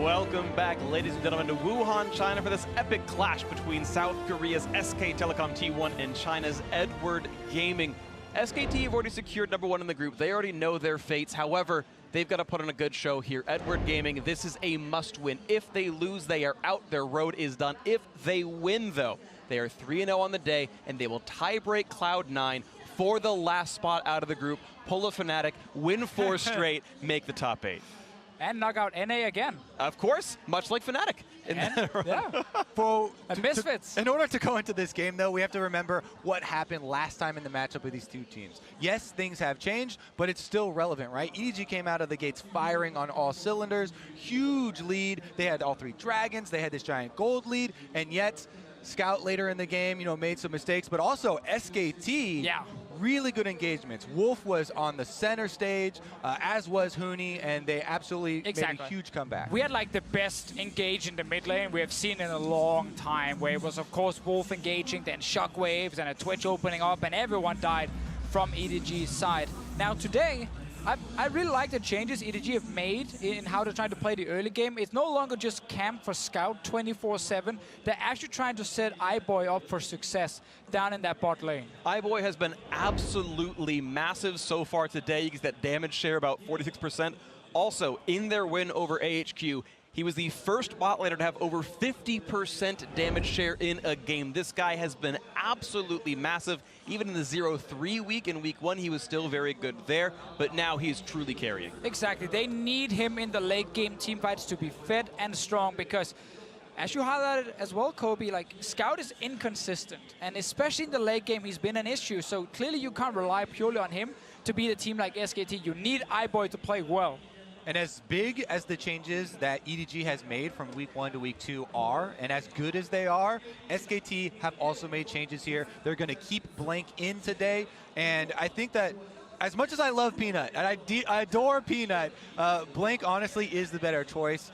Welcome back, ladies and gentlemen, to Wuhan, China for this epic clash between South Korea's SK Telecom T1 and China's Edward Gaming. SKT have already secured #1 in the group. They already know their fates. However, they've got to put on a good show here. Edward Gaming, this is a must-win. If they lose, they are out. Their road is done. If they win, though, they are 3-0 on the day, and they will tie-break Cloud9 for the last spot out of the group, pull a Fnatic, win 4 straight, make the top 8. And knock out NA again. Of course, much like Fnatic. Misfits. In order to go into this game, though, we have to remember what happened last time in the matchup with these two teams. Yes, things have changed, but it's still relevant, right? EDG came out of the gates firing on all cylinders, huge lead. They had all 3 dragons. They had this giant gold lead, and yet Scout later in the game, made some mistakes, but also SKT. Yeah. Really good engagements. Wolf was on the center stage, as was Huni, and they absolutely made a huge comeback. We had like the best engage in the mid lane we have seen in a long time, where it was of course Wolf engaging, then Shockwaves and a Twitch opening up, and everyone died from EDG's side. Now today, I really like the changes EDG have made in how they're trying to play the early game. It's no longer just camp for Scout 24/7. They're actually trying to set iBoy up for success down in that bot lane. iBoy has been absolutely massive so far today. You get that damage share, about 46%. Also, in their win over AHQ, he was the first bot laner to have over 50% damage share in a game. This guy has been absolutely massive. Even in the 0-3 week, in week 1, he was still very good there, but now he's truly carrying. Exactly. They need him in the late game team fights to be fed and strong because, as you highlighted as well, Kobe, like Scout is inconsistent, and especially in the late game, he's been an issue. So clearly you can't rely purely on him to beat a team like SKT. You need iBoy to play well. And as big as the changes that EDG has made from week 1 to week 2 are, and as good as they are, SKT have also made changes here. They're going to keep Blank in today, and I think that as much as I love Peanut, and I adore Peanut, Blank honestly is the better choice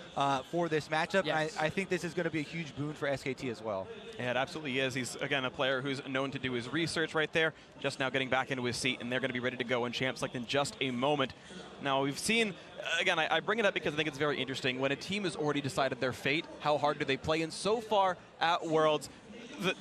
for this matchup. Yes. I think this is going to be a huge boon for SKT as well. Yeah, it absolutely is. He's, again, a player who's known to do his research right there, just now getting back into his seat, and they're going to be ready to go in Champ Select in just a moment. Now, we've seen, again, I bring it up because I think it's very interesting. When a team has already decided their fate, how hard do they play? And so far at Worlds,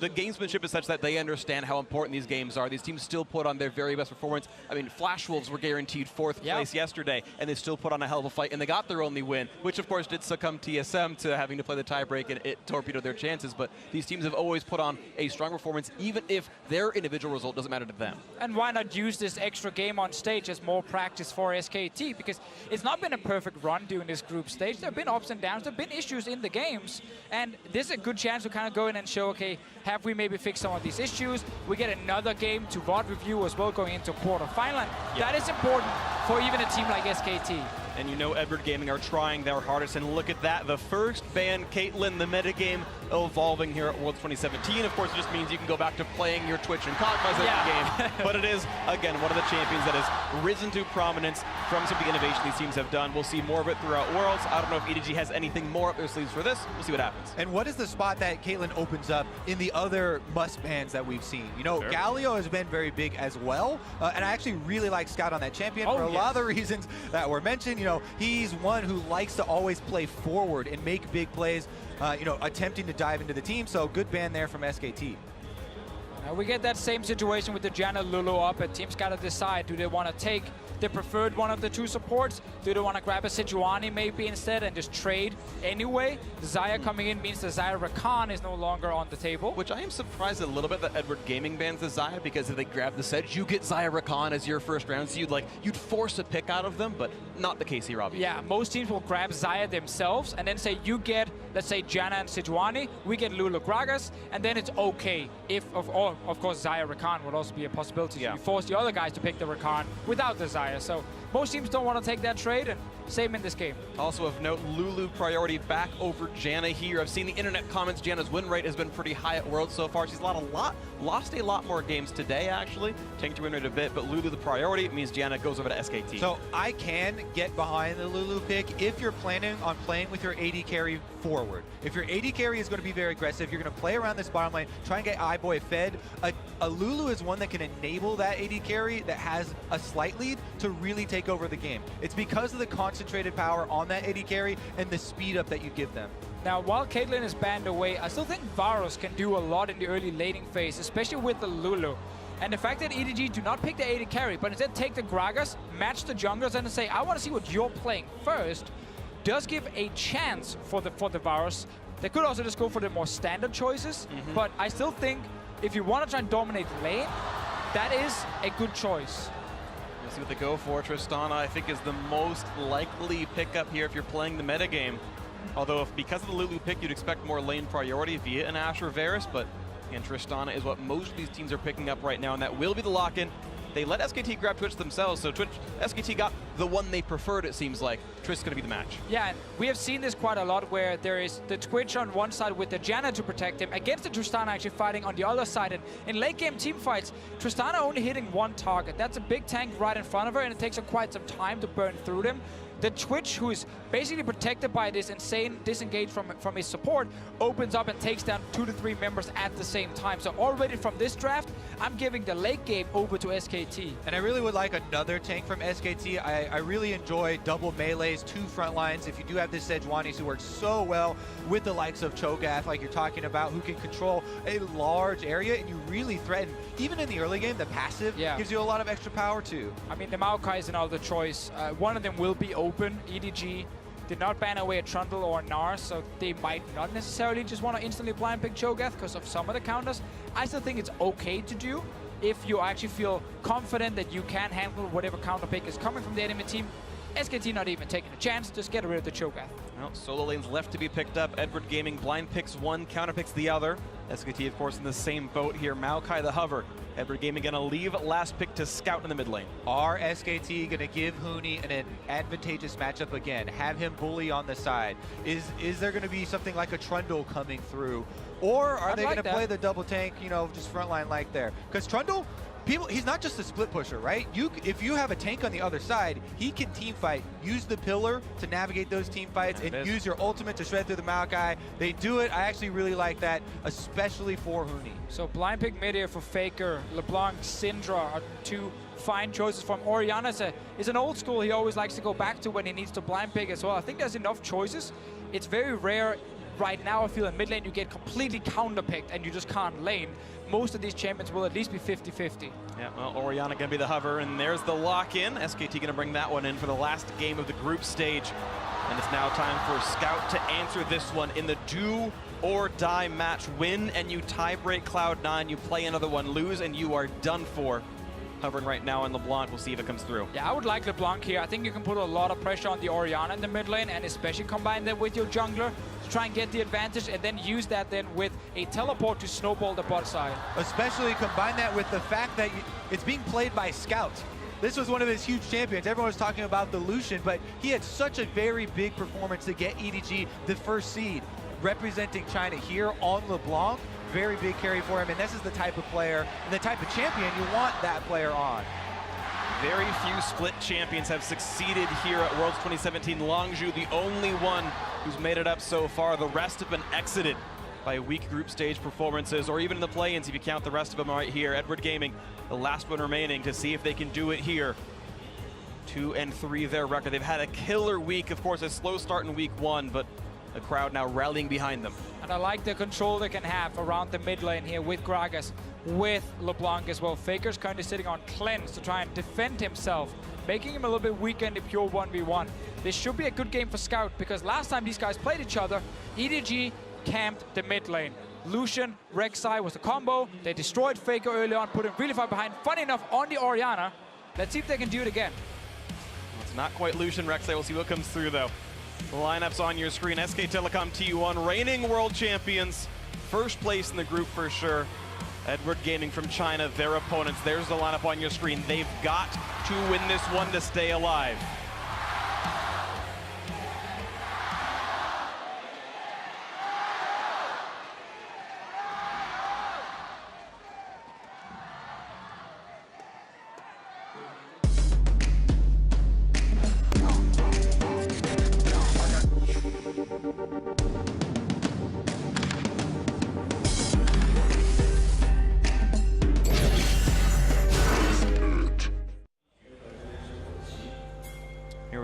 the gamesmanship is such that they understand how important these games are. These teams still put on their very best performance. I mean, Flash Wolves were guaranteed 4th place yesterday, and they still put on a hell of a fight, and they got their only win, which of course did succumb TSM to having to play the tiebreak, and it torpedoed their chances. But these teams have always put on a strong performance, even if their individual result doesn't matter to them. And why not use this extra game on stage as more practice for SKT? Because it's not been a perfect run during this group stage. There have been ups and downs. There have been issues in the games. And this is a good chance to kind of go in and show, okay, have we maybe fixed some of these issues? We get another game to VOD review as well going into quarterfinal. That is important for even a team like SKT. And Edward Gaming are trying their hardest, and look at that, the first ban, Caitlyn, the metagame evolving here at Worlds 2017. Of course, it just means you can go back to playing your Twitch and Cosmos game, but it is, again, one of the champions that has risen to prominence from some of the innovation these teams have done. We'll see more of it throughout Worlds. I don't know if EDG has anything more up their sleeves for this. We'll see what happens. And what is the spot that Caitlyn opens up in the other must bans that we've seen? Galio has been very big as well, and I actually really like Scout on that champion for a lot of the reasons that were mentioned. He's one who likes to always play forward and make big plays, attempting to dive into the team. So good ban there from SKT. Now we get that same situation with the Janna Lulu up, and teams got to decide, do they want to take the preferred one of the 2 supports? Do they want to grab a Sejuani maybe instead and just trade anyway? Xayah coming in means the Xayah Rakan is no longer on the table. Which I am surprised a little bit that Edward Gaming bans the Xayah, because if they grab the Sedge, you get Xayah Rakan as your first round, so you'd force a pick out of them, but not the case here, obviously. Yeah, most teams will grab Xayah themselves and then say, you get, let's say, Janna and Sejuani, we get Lulu Gragas, and then it's okay if, of course, Xayah Rakan would also be a possibility. So you force the other guys to pick the Rakan without the Xayah. So most teams don't want to take that trade, and same in this game. Also of note, Lulu priority back over Janna here. I've seen the internet comments. Janna's win rate has been pretty high at Worlds so far. She's lost a lot more games today, actually. Tanked her win rate a bit, but Lulu the priority. It means Janna goes over to SKT. So I can get behind the Lulu pick if you're planning on playing with your AD carry forward. If your AD carry is going to be very aggressive, you're going to play around this bottom lane, try and get iBoy fed. a Lulu is one that can enable that AD carry that has a slight lead to really take over the game. It's because of the concentrated power on that AD carry and the speed up that you give them. Now, while Caitlyn is banned away, I still think Varus can do a lot in the early laning phase, especially with the Lulu. And the fact that EDG do not pick the AD carry, but instead take the Gragas, match the junglers, and say, I want to see what you're playing first, does give a chance for the Varus. They could also just go for the more standard choices, but I still think if you want to try and dominate lane, that is a good choice. We'll see what they go for. Tristana, I think, is the most likely pickup here if you're playing the metagame. Although, if because of the Lulu pick, you'd expect more lane priority via an Ashe or Varus, but again, Tristana is what most of these teams are picking up right now, and that will be the lock-in. They let SKT grab Twitch themselves, so SKT got the one they preferred, it seems like. Twitch is going to be the match. Yeah, and we have seen this quite a lot where there is the Twitch on one side with the Janna to protect him, against the Tristana actually fighting on the other side. And in late game team fights, Tristana only hitting one target. That's a big tank right in front of her, and it takes her quite some time to burn through them. The Twitch, who is basically protected by this insane disengage from his support, opens up and takes down 2 to 3 members at the same time. So already from this draft, I'm giving the late game over to SKT. And I really would like another tank from SKT. I really enjoy double melees, 2 front lines. If you do have this Sejuani who works so well with the likes of Cho'Gath, like you're talking about, who can control a large area, and you really threaten, even in the early game, the passive gives you a lot of extra power too. I mean, the Maokai is another choice. One of them will be open. EDG did not ban away a Trundle or a Nar, so they might not necessarily just want to instantly blind pick Cho'Gath because of some of the counters. I still think it's okay to do if you actually feel confident that you can handle whatever counter pick is coming from the enemy team. SKT not even taking a chance, just get rid of the Cho'Gath. Well, solo lanes left to be picked up. Edward Gaming blind picks one, counter picks the other. SKT, of course, in the same boat here. Maokai the hover. Edward Gaming gonna leave last pick to scout in the mid lane. Are SKT gonna give Huni an advantageous matchup again? Have him bully on the side? Is there gonna be something like a Trundle coming through? Or are they gonna play the double tank, you know, just frontline like there? Because Trundle, he's not just a split pusher, right? If you have a tank on the other side, he can team fight. Use the pillar to navigate those team fights and use your ultimate to shred through the Maokai. They do it. I actually really like that, especially for Huni. So blind pick mid here for Faker, LeBlanc, Syndra are 2 fine choices from Orianna. Is an old school he always likes to go back to when he needs to blind pick as well. I think there's enough choices. It's very rare right now, I feel in mid lane you get completely counter-picked and you just can't lane. Most of these champions will at least be 50-50. Yeah, well, Orianna gonna be the hover, and there's the lock-in. SKT gonna bring that one in for the last game of the group stage. And it's now time for Scout to answer this one in the do or die match. Win and you tie-break Cloud9, you play another one, lose and you are done for. Hovering right now on LeBlanc, we'll see if it comes through. Yeah, I would like LeBlanc here. I think you can put a lot of pressure on the Orianna in the mid lane, and especially combine that with your jungler to try and get the advantage, and then use that then with a teleport to snowball the bot side. Especially combine that with the fact that it's being played by Scout. This was one of his huge champions. Everyone was talking about the Lucian, but he had such a very big performance to get EDG the first seed. Representing China here on LeBlanc, very big carry for him, and this is the type of player and the type of champion you want that player on. Very few split champions have succeeded here at Worlds 2017. Longzhu, the only one who's made it up so far. The rest have been exited by weak group stage performances, or even in the play-ins if you count the rest of them right here. Edward Gaming, the last one remaining to see if they can do it here. 2-3 their record. They've had a killer week, of course, a slow start in week 1, but the crowd now rallying behind them. And I like the control they can have around the mid lane here with Gragas, with LeBlanc as well. Faker's currently sitting on Cleanse to try and defend himself, making him a little bit weaker in the pure 1v1. This should be a good game for Scout, because last time these guys played each other, EDG camped the mid lane. Lucian, Rek'Sai was the combo. They destroyed Faker early on, put him really far behind. Funny enough, on the Orianna. Let's see if they can do it again. Well, it's not quite Lucian, Rek'Sai. We'll see what comes through, though. The lineups on your screen. SK Telecom T1, reigning world champions. First place in the group for sure. Edward Gaming from China, their opponents. There's the lineup on your screen. They've got to win this one to stay alive.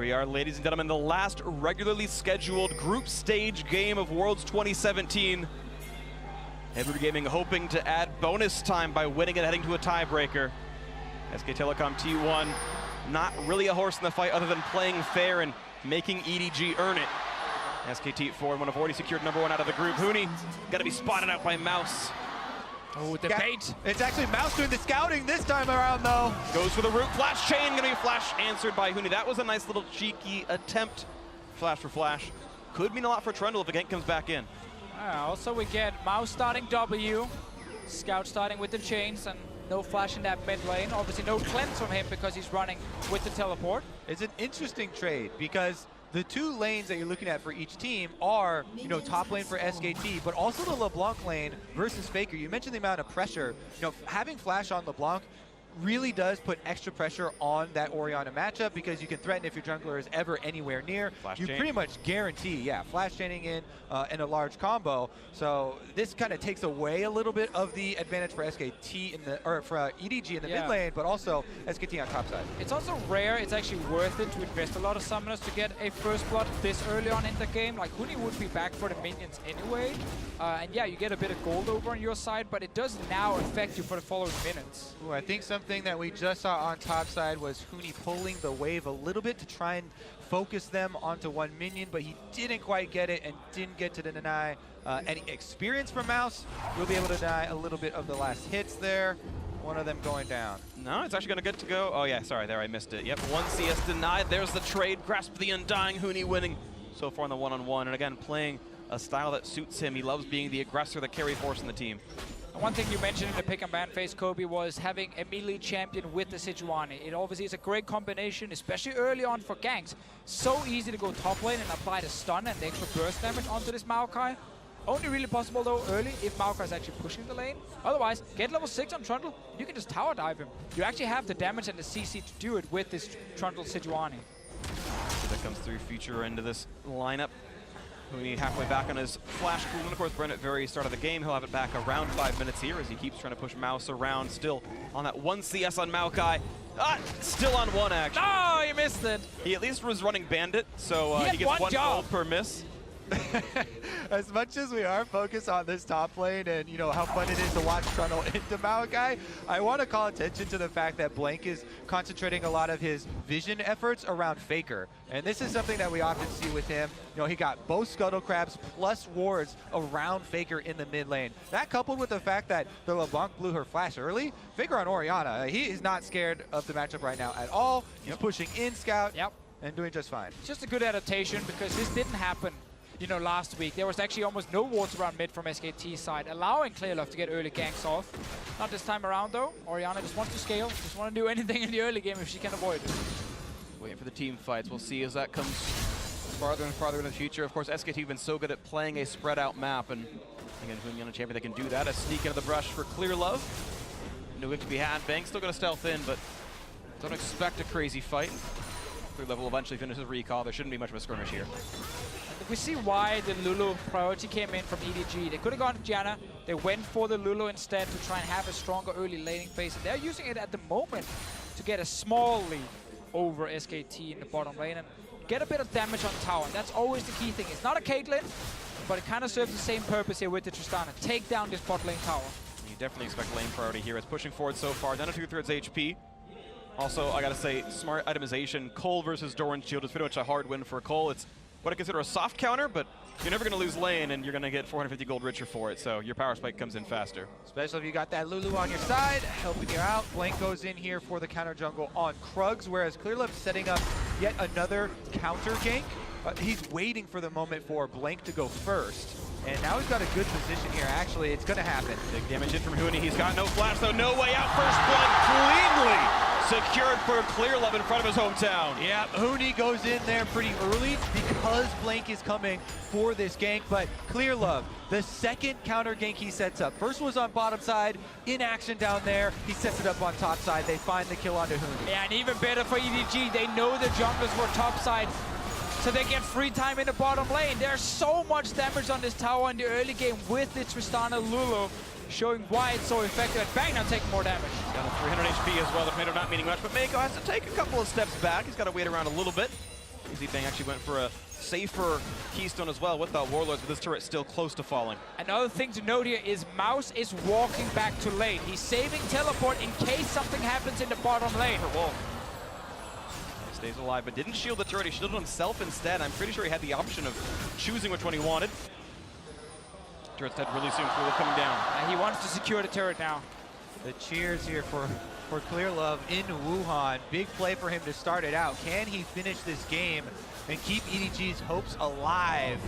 we are, ladies and gentlemen, the last regularly scheduled group stage game of Worlds 2017. Edward Gaming hoping to add bonus time by winning and heading to a tiebreaker. SK Telecom T1, not really a horse in the fight other than playing fair and making EDG earn it. SKT forward, one have already secured #1 out of the group. Huni got to be spotted out by Mouse. Oh, the bait. It's actually Mouse doing the scouting this time around, though. Goes for the root, flash chain, gonna be flash answered by Huni. That was a nice little cheeky attempt. Flash for flash. Could mean a lot for Trundle if the gank comes back in. Also, we get Mouse starting W, Scout starting with the chains, and no flash in that mid lane. Obviously, no cleanse from him because he's running with the teleport. It's an interesting trade because the two lanes that you're looking at for each team are, top lane for SKT, but also the LeBlanc lane versus Faker. You mentioned the amount of pressure. Having flash on LeBlanc really does put extra pressure on that Orianna matchup because you can threaten if your jungler is ever anywhere near. Flash you chain. pretty much guarantee, flash chaining in a large combo. So this kind of takes away a little bit of the advantage for SKT for EDG in the mid lane, but also SKT on top side. It's also rare. It's actually worth it to invest a lot of summoners to get a first blood this early on in the game. Like Huni would be back for the minions anyway, and yeah, you get a bit of gold over on your side, but it does now affect you for the following minutes. Ooh, I think something that we just saw on top side was Huni pulling the wave a little bit to try and focus them onto one minion, but he didn't quite get it and didn't get to deny any experience from Mouse. We'll be able to deny a little bit of the last hits there. One of them going down. No, it's actually going to get to go. Oh yeah, sorry, there I missed it. Yep, 1 CS denied. There's the trade. Grasp the Undying. Huni winning so far in the one-on-one, and again playing a style that suits him. He loves being the aggressor, the carry force in the team. One thing you mentioned in the pick and ban phase, Kobe, was having a melee champion with the Sejuani. It obviously is a great combination, especially early on for ganks. So easy to go top lane and apply the stun and the extra burst damage onto this Maokai. Only really possible though early if Maokai is actually pushing the lane. Otherwise, get level 6 on Trundle, you can just tower dive him. You actually have the damage and the CC to do it with this Trundle Sejuani. That comes through feature into this lineup. Huni halfway back on his flash cooldown. Of course, Brent at very start of the game. He'll have it back around 5 minutes here as he keeps trying to push Mouse around. Still on that 1 CS on Maokai. Still on 1 actually. Oh, you missed it. He at least was running Bandit, so he gets 1 gold per miss. As much as we are focused on this top lane and how fun it is to watch Trundle into Maokai, I want to call attention to the fact that Blank is concentrating a lot of his vision efforts around Faker. And this is something that we often see with him. He got both Scuttle Crabs plus wards around Faker in the mid lane. That coupled with the fact that the LeBlanc blew her flash early, Faker on Orianna, he is not scared of the matchup right now at all. He's pushing in Scout and doing just fine. It's just a good adaptation because this didn't happen last week. There was actually almost no wards around mid from SKT side, allowing Clearlove to get early ganks off. Not this time around though. Orianna just wants to scale, just want to do anything in the early game if she can avoid it. Waiting for the team fights. We'll see as that comes farther and farther in the future. Of course, SKT have been so good at playing a spread out map, and again, Huni on a champion that can do that. A sneak into the brush for Clearlove. No wick to be had. Bang still going to stealth in, but don't expect a crazy fight. Clearlove will eventually finish his recall. There shouldn't be much of a skirmish here. We see why the Lulu priority came in from EDG. They could have gone to Janna. They went for the Lulu instead to try and have a stronger early laning phase. And they're using it at the moment to get a small lead over SKT in the bottom lane and get a bit of damage on tower. And that's always the key thing. It's not a Caitlyn, but it kind of serves the same purpose here with the Tristana. Take down this bot lane tower. You definitely expect lane priority here. It's pushing forward so far. Down to 2/3 HP. Also, I gotta say, smart itemization. Cole versus Doran's Shield is pretty much a hard win for Cole. It's what I consider a soft counter, but you're never going to lose lane, and you're going to get 450 gold richer for it, so your power spike comes in faster. Especially if you got that Lulu on your side, helping you out. Blank goes in here for the counter jungle on Krugs, whereas Clearlove setting up yet another counter gank. He's waiting for the moment for Blank to go first. And now he's got a good position here. Actually, it's going to happen. Big damage in from Huni. He's got no flash, though. No way out. First blood cleanly secured for Clearlove in front of his hometown. Yeah, Huni goes in there pretty early because Blank is coming for this gank. But Clearlove, the second counter gank he sets up. First was on bottom side, in action down there. He sets it up on top side. They find the kill onto Huni. Yeah, and even better for EDG. They know the junglers were top side, so they get free time in the bottom lane. There's so much damage on this tower in the early game with the Tristana Lulu, showing why it's so effective. And Bang now taking more damage. Down to 300 HP as well. The Tomato not meaning much, but Meiko has to take a couple of steps back. He's got to wait around a little bit. Easy Bang actually went for a safer keystone as well with that Warlords, but this turret still close to falling. Another thing to note here is Mouse is walking back to lane. He's saving teleport in case something happens in the bottom lane. For Wolf. Stays alive, but didn't shield the turret. He shielded himself instead. I'm pretty sure he had the option of choosing which one he wanted. Turret's dead really soon. Wolf coming down. He wants to secure the turret now. The cheers here for Clear Love in Wuhan. Big play for him to start it out. Can he finish this game and keep EDG's hopes alive?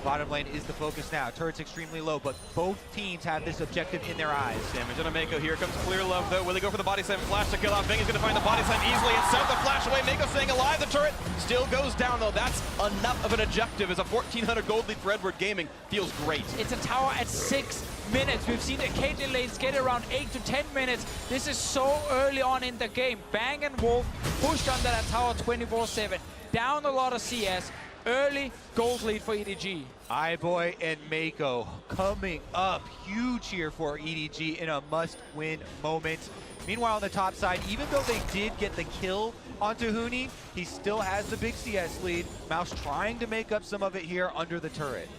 Bottom lane is the focus now. Turret's extremely low, but both teams have this objective in their eyes. Damage on a Meiko. Here comes Clear Love, though. Will he go for the body slam flash to kill out? Bang is going to find the body slam easily and set the flash away. Meiko staying alive. The turret still goes down, though. That's enough of an objective as a 1,400 gold lead for Edward Gaming. Feels great. It's a tower at 6 minutes. We've seen the Caitlyn lanes get around 8 to 10 minutes. This is so early on in the game. Bang and Wolf pushed under that tower 24/7. Down a lot of CS. Early gold lead for EDG. iBoy and Meiko coming up. Huge here for EDG in a must-win moment. Meanwhile, on the top side, even though they did get the kill onto Huni, he still has the big CS lead. Mouse trying to make up some of it here under the turret.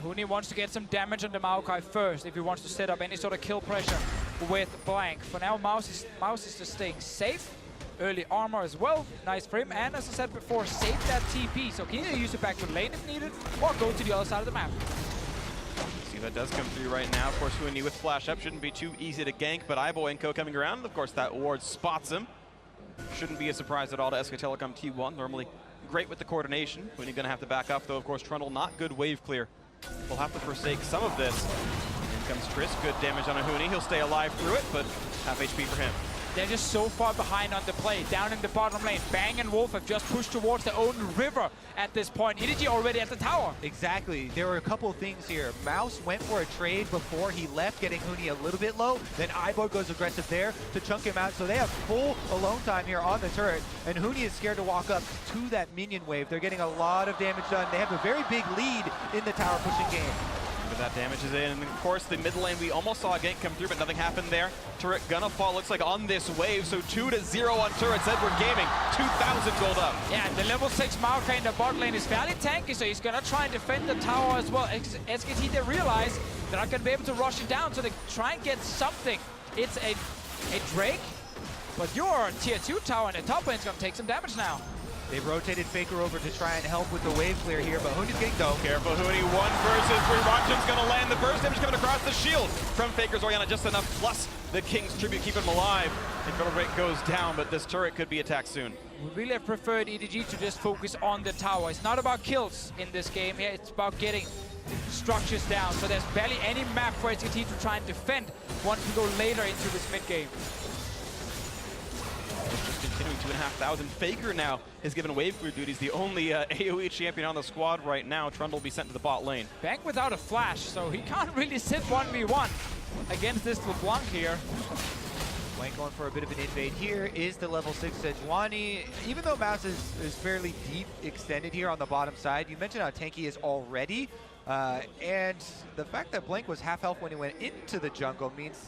Huni wants to get some damage on the Maokai first if he wants to set up any sort of kill pressure with Blank. For now, Mouse is just staying safe. Early armor as well, nice for him, and as I said before, save that TP, so can either use it back to lane if needed, or go to the other side of the map. See, that does come through right now. Of course, Huni with flash up shouldn't be too easy to gank, but iBoy and Co coming around, and of course that ward spots him. Shouldn't be a surprise at all to SK Telecom T1, normally great with the coordination. Huni gonna have to back up, though, of course, Trundle not good wave clear. We'll have to forsake some of this. In comes Tris, good damage on a Huni. He'll stay alive through it, but half HP for him. They're just so far behind on the play. Down in the bottom lane, Bang and Wolf have just pushed towards their own river at this point. EDG already at the tower. Exactly. There were a couple of things here. Mouse went for a trade before he left, getting Huni a little bit low. Then iBoy goes aggressive there to chunk him out. So they have full alone time here on the turret. And Huni is scared to walk up to that minion wave. They're getting a lot of damage done. They have a very big lead in the tower pushing game. But that damage is in, and of course the mid lane, we almost saw a gank come through, but nothing happened there. Turret gonna fall, looks like on this wave, so 2-0 on turrets. Edward Gaming, 2,000 gold up. Yeah, the level 6 Maokai in the bot lane is fairly tanky, so he's gonna try and defend the tower as well. SKT, they realize they're not gonna be able to rush it down, so they try and get something. It's a Drake, but your tier 2 tower in the top lane is gonna take some damage now. They've rotated Faker over to try and help with the wave clear here, but Huni's getting dope. Careful, Huni, 1 versus 3. Rochen's gonna land the burst damage coming across the shield from Faker's Orianna, just enough, plus the King's Tribute keeping him alive. Incredible Rate goes down, but this turret could be attacked soon. Would really have preferred EDG to just focus on the tower. It's not about kills in this game here, it's about getting structures down. So there's barely any map for SKT to try and defend once we go later into this mid game. Just continuing 2,500. Faker now has given wave clear duties, the only AoE champion on the squad right now. Trundle will be sent to the bot lane. Bang without a flash, so he can't really sit 1v1 against this LeBlanc here. Blank going for a bit of an invade here is the level 6 Sejuani. Even though Mouse is fairly deep extended here on the bottom side, you mentioned how tanky he is already. And the fact that Blank was half health when he went into the jungle means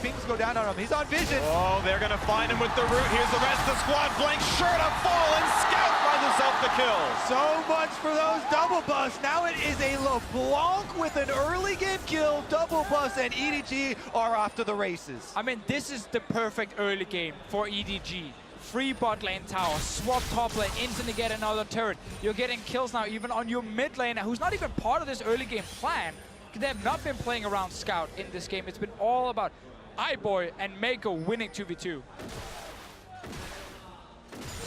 things go down on him. He's on vision. Oh, they're going to find him with the root. Here's the rest of the squad. Blank sure to fall, and Scout finds himself the kill. So much for those double busts. Now it is a LeBlanc with an early game kill, double bust, and EDG are off to the races. I mean, this is the perfect early game for EDG. Free bot lane tower, swap top lane, instantly get another turret. You're getting kills now even on your mid laner, who's not even part of this early game plan. They have not been playing around Scout in this game. It's been all about iBoy and Meiko winning 2v2.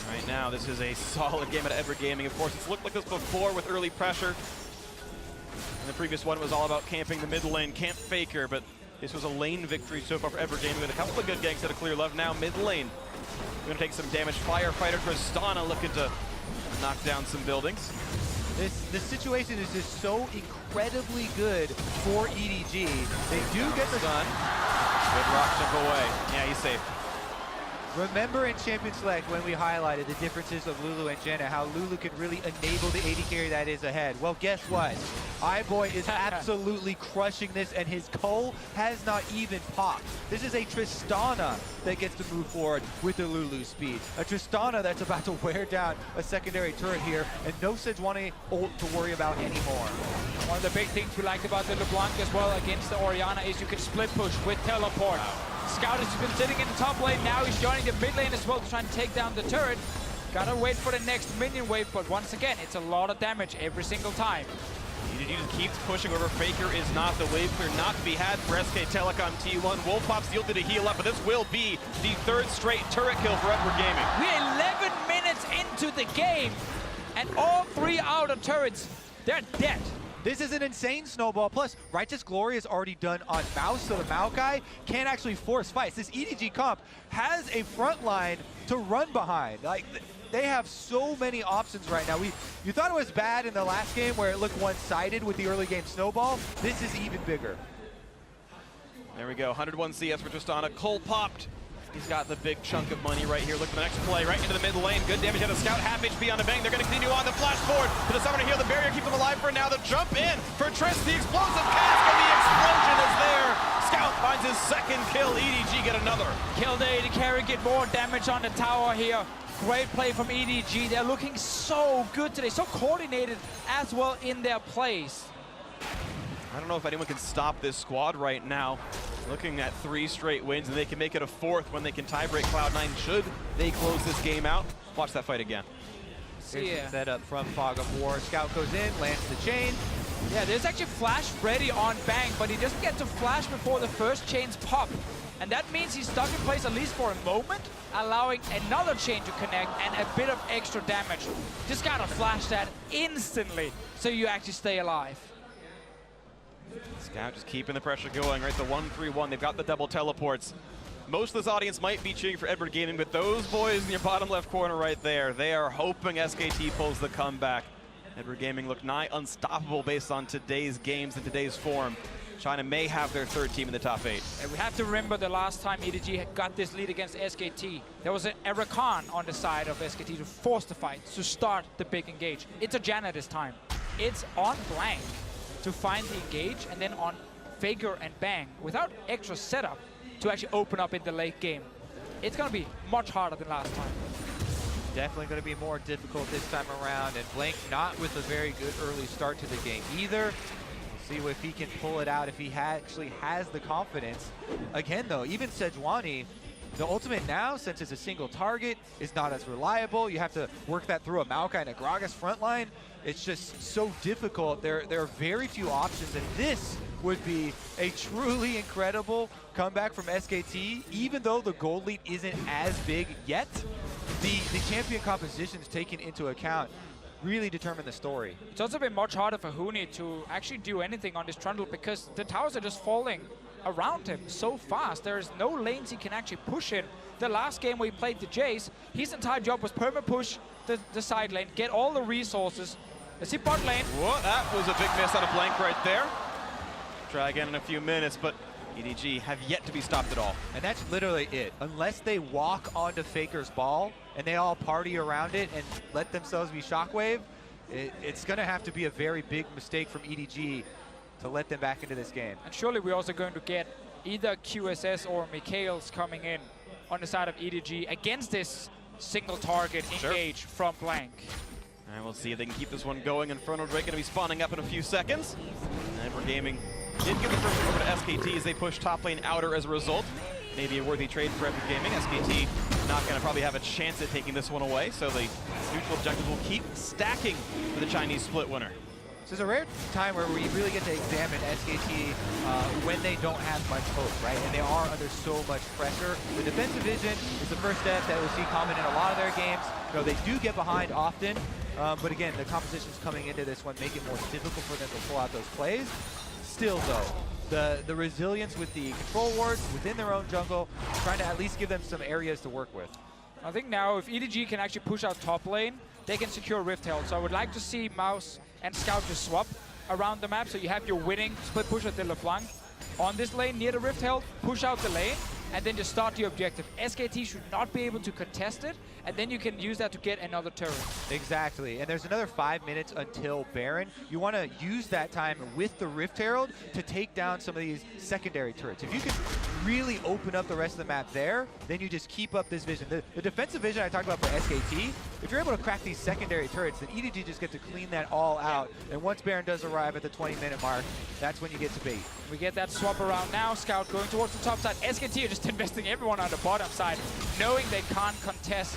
Right now, this is a solid game at Edward Gaming. Of course, it's looked like this before with early pressure. And the previous one was all about camping the mid lane, camp Faker, but this was a lane victory so far for Edward Gaming with a couple of good ganks at a clear love. Now mid lane, we're going to take some damage. Firefighter Tristana looking to knock down some buildings. This situation is just so incredibly good for EDG. They do get the stun. Good rock jump away. Yeah, he's safe. Remember in Champion Select when we highlighted the differences of Lulu and Janna, how Lulu could really enable the AD carry that is ahead. Well, guess what? iBoy is absolutely crushing this, and his Cole has not even popped. This is a Tristana that gets to move forward with the Lulu speed. A Tristana that's about to wear down a secondary turret here, and no Sejuani ult to worry about anymore. One of the big things we liked about the LeBlanc as well against the Orianna is you can split push with teleport. Scout has been sitting in the top lane, now he's joining the mid lane as well to try and take down the turret. Gotta wait for the next minion wave, but once again, it's a lot of damage every single time. EDG just keeps pushing over. Faker is not the wave clear, not to be had for SK Telecom T1. Wolf Pop's yielded to heal up, but this will be the third straight turret kill for Edward Gaming. We're 11 minutes into the game, and all 3 outer turrets, they're dead. This is an insane snowball. Plus, Righteous Glory is already done on Mouse, so the Maokai can't actually force fights. This EDG comp has a front line to run behind. Like, they have so many options right now. You thought it was bad in the last game where it looked one-sided with the early game snowball. This is even bigger. There we go, 101 CS for Tristana. Cole popped. He's got the big chunk of money right here. Look at the next play, right into the mid lane. Good damage on the scout, half HP on the bang. They're going to continue on the flash forward to the summoner here. The barrier keeps them alive for now. The jump in for Trist, the explosive cast, and the explosion is there. Scout finds his second kill. EDG get another. Kill the AD carry, get more damage on the tower here. Great play from EDG. They're looking so good today, so coordinated as well in their plays. I don't know if anyone can stop this squad right now. Looking at 3 straight wins, and they can make it a 4th when they can tiebreak Cloud9 should they close this game out. Watch that fight again. Here's the setup from Fog of War. Scout goes in, lands the chain. Yeah, there's actually flash ready on Bang, but he doesn't get to flash before the first chains pop. And that means he's stuck in place at least for a moment, allowing another chain to connect and a bit of extra damage. Just gotta flash that instantly so you actually stay alive. Scout just keeping the pressure going, right? The 1-3-1, they've got the double teleports. Most of this audience might be cheering for Edward Gaming, but those boys in your bottom left corner right there, they are hoping SKT pulls the comeback. Edward Gaming look nigh unstoppable based on today's games and today's form. China may have their 3rd team in the top 8. And we have to remember the last time EDG got this lead against SKT. There was an Rakan on the side of SKT to force the fight, to start the big engage. It's a Janna this time. It's on Blank to find the engage, and then on Faker and Bang without extra setup to actually open up in the late game. It's going to be much harder than last time. Definitely going to be more difficult this time around, and Blank not with a very good early start to the game either. We'll see if he can pull it out, if he actually has the confidence. Again though, even Sejuani, the ultimate now, since it's a single target, is not as reliable. You have to work that through a Maokai and a Gragas front line. It's just so difficult. There are very few options, and this would be a truly incredible comeback from SKT. Even though the gold lead isn't as big yet, the champion compositions taken into account really determine the story. It's also been much harder for Huni to actually do anything on this Trundle because the towers are just falling around him so fast. There is no lanes he can actually push in. The last game where he played the Jace, his entire job was perma push the side lane, get all the resources. Let's see bot lane. Whoa, that was a big miss on a Blank right there. Try again in a few minutes, but EDG have yet to be stopped at all. And that's literally it. Unless they walk onto Faker's ball and they all party around it and let themselves be Shockwave, it's going to have to be a very big mistake from EDG to let them back into this game. And surely we're also going to get either QSS or Mikhail's coming in on the side of EDG against this single target engage from Blank. And we'll see if they can keep this one going. Inferno Drake going to be spawning up in a few seconds. And Edward Gaming did give the first one over to SKT as they push top lane outer as a result. Maybe a worthy trade for Edward Gaming. SKT not going to probably have a chance at taking this one away, so the neutral objectives will keep stacking for the Chinese split winner. This is a rare time where we really get to examine SKT when they don't have much hope, right? And they are under so much pressure. The defensive vision is the first step that we'll see common in a lot of their games. You know, they do get behind often, but again, the compositions coming into this one make it more difficult for them to pull out those plays. Still though, the resilience with the control wards within their own jungle, trying to at least give them some areas to work with. I think now if EDG can actually push out top lane, they can secure Rift Herald. So I would like to see Mouse and Scout just swap around the map, so you have your winning split push at the LeBlanc on this lane near the Rift Herald, push out the lane, and then just start your objective. SKT should not be able to contest it, and then you can use that to get another turret. Exactly, and there's another 5 minutes until Baron. You want to use that time with the Rift Herald to take down some of these secondary turrets. If you can really open up the rest of the map there, then you just keep up this vision. The defensive vision I talked about for SKT, if you're able to crack these secondary turrets, then EDG just get to clean that all out. And once Baron does arrive at the 20-minute mark, that's when you get to bait. We get that swap around now. Scout going towards the top side. SKT are just investing everyone on the bottom side, knowing they can't contest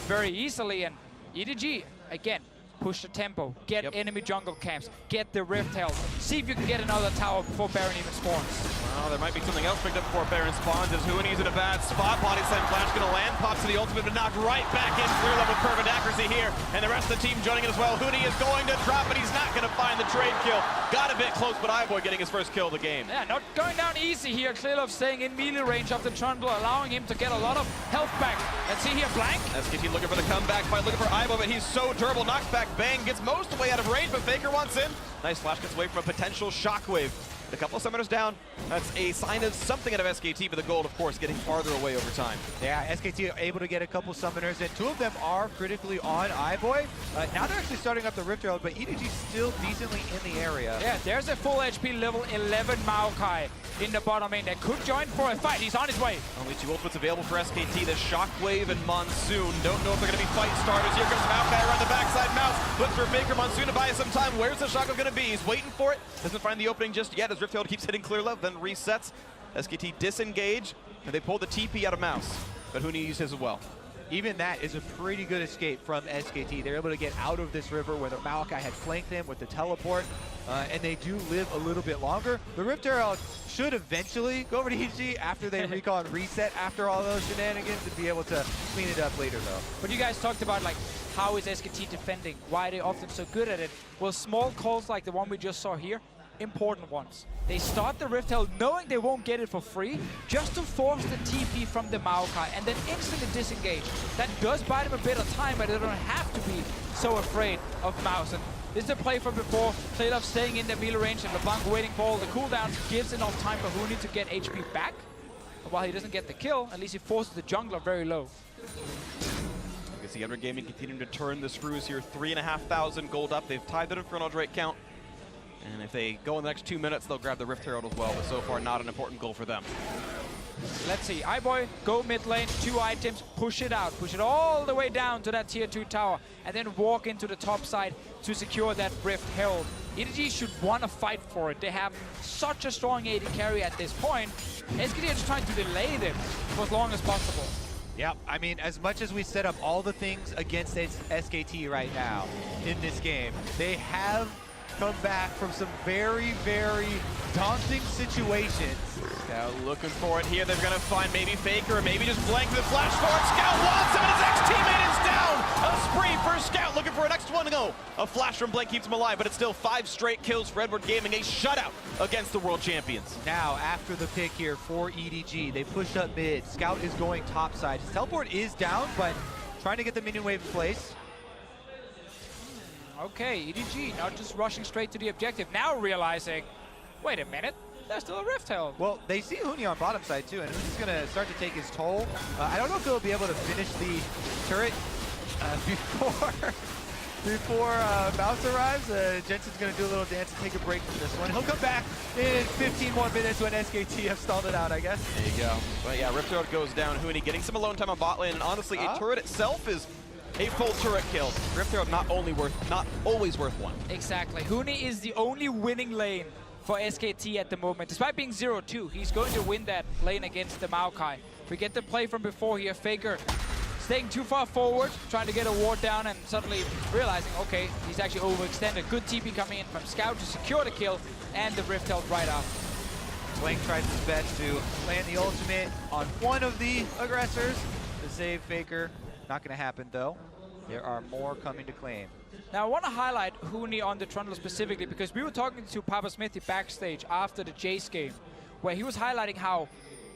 very easily. And EDG, again, push the tempo, get enemy jungle camps, get the Rift Herald. See if you can get another tower before Baron even spawns. Well, there might be something else picked up before Baron spawns as Huni's in a bad spot. Body slam flash gonna land, pops to the ultimate, but knocked right back in. Clear level perfect accuracy here, and the rest of the team joining it as well. Huni is going to drop, but he's not gonna find the trade kill. Got a bit close, but iBoy getting his first kill of the game. Yeah, not going down easy here. Clearlove staying in melee range of the Trundle, allowing him to get a lot of health back. Let's see here, Blank. SKT looking for the comeback fight, looking for iBoy, but he's so durable. Knocks back, bang, gets most of the way out of range, but Faker wants in. Nice flash gets away from a potential shockwave. A couple of summoners down. That's a sign of something out of SKT, but the goal, of course, getting farther away over time. Yeah, SKT are able to get a couple summoners, and 2 of them are critically on iBoy. Now they're actually starting up the Rift Herald, but EDG still decently in the area. Yeah, there's a full HP level 11 Maokai in the bottom lane that could join for a fight. He's on his way. Only 2 ultimates available for SKT, the Shockwave and Monsoon. Don't know if they're going to be fight starters. Here comes Maokai around the backside. Mouse looks for Faker. Monsoon to buy some time. Where's the Shockwave going to be? He's waiting for it. Doesn't find the opening just yet as Rift Herald keeps hitting clear love, then resets. SKT disengage, and they pull the TP out of Mouse. But Huni used his as well. Even that is a pretty good escape from SKT. They're able to get out of this river where the Maokai had flanked them with the teleport, and they do live a little bit longer. The Rift Herald should eventually go over to EDG after they recall and reset after all those shenanigans and be able to clean it up later, though. But you guys talked about, like, how is SKT defending? Why are they often so good at it? Well, small calls like the one we just saw here, important ones. They start the Rift Herald knowing they won't get it for free, just to force the TP from the Maokai and then instantly disengage. That does buy them a bit of time, but they don't have to be so afraid of Mouse. And this is a play from before. Clearlove staying in the melee range and LeBlanc waiting for all the cooldowns. Gives enough time for Huni to get HP back. And while he doesn't get the kill, at least he forces the jungler very low. You can see Under Gaming continuing to turn the screws here. 3,500 gold up. They've tied that Infernal Drake count. And if they go in the next 2 minutes, they'll grab the Rift Herald as well, but so far not an important goal for them. Let's see, iBoy, go mid lane, 2 items, push it out, push it all the way down to that tier 2 tower, and then walk into the top side to secure that Rift Herald. EDG should want to fight for it. They have such a strong AD carry at this point. SKT is trying to delay them for as long as possible. Yeah, I mean, as much as we set up all the things against SKT right now in this game, they have come back from some very, very daunting situations. Scout looking for it here. They're going to find maybe Faker or maybe just blank the flash forward. Scout wants him and his ex-teammate is down. A spree for Scout looking for an next one to go. A flash from Blank keeps him alive, but it's still 5 straight kills for Redwood Gaming. A shutout against the world champions. Now, after the pick here for EDG, they push up mid. Scout is going top side. His teleport is down, but trying to get the minion wave in place. Okay, EDG not just rushing straight to the objective, now realizing, wait a minute, there's still a Rift Herald. Well, they see Huni on bottom side too, and Huni's going to start to take his toll. I don't know if they'll be able to finish the turret before Mouse arrives. Jensen's going to do a little dance and take a break from this one. He'll come back in 15 more minutes when SKT have stalled it out, I guess. There you go. But yeah, Rift Herald goes down. Huni getting some alone time on bot lane, and honestly, a turret itself is a full turret kill. Rift Herald not always worth one. Exactly. Huni is the only winning lane for SKT at the moment. Despite being 0-2, he's going to win that lane against the Maokai. We get the play from before here. Faker staying too far forward, trying to get a ward down, and suddenly realizing, okay, he's actually overextended. Good TP coming in from Scout to secure the kill, and the Rift Herald right after. Blank tries his best to land the ultimate on one of the aggressors to save Faker. Not going to happen, though. There are more coming to claim. Now, I want to highlight Huni on the Trundle specifically because we were talking to Papa Smithy backstage after the Jace game, where he was highlighting how,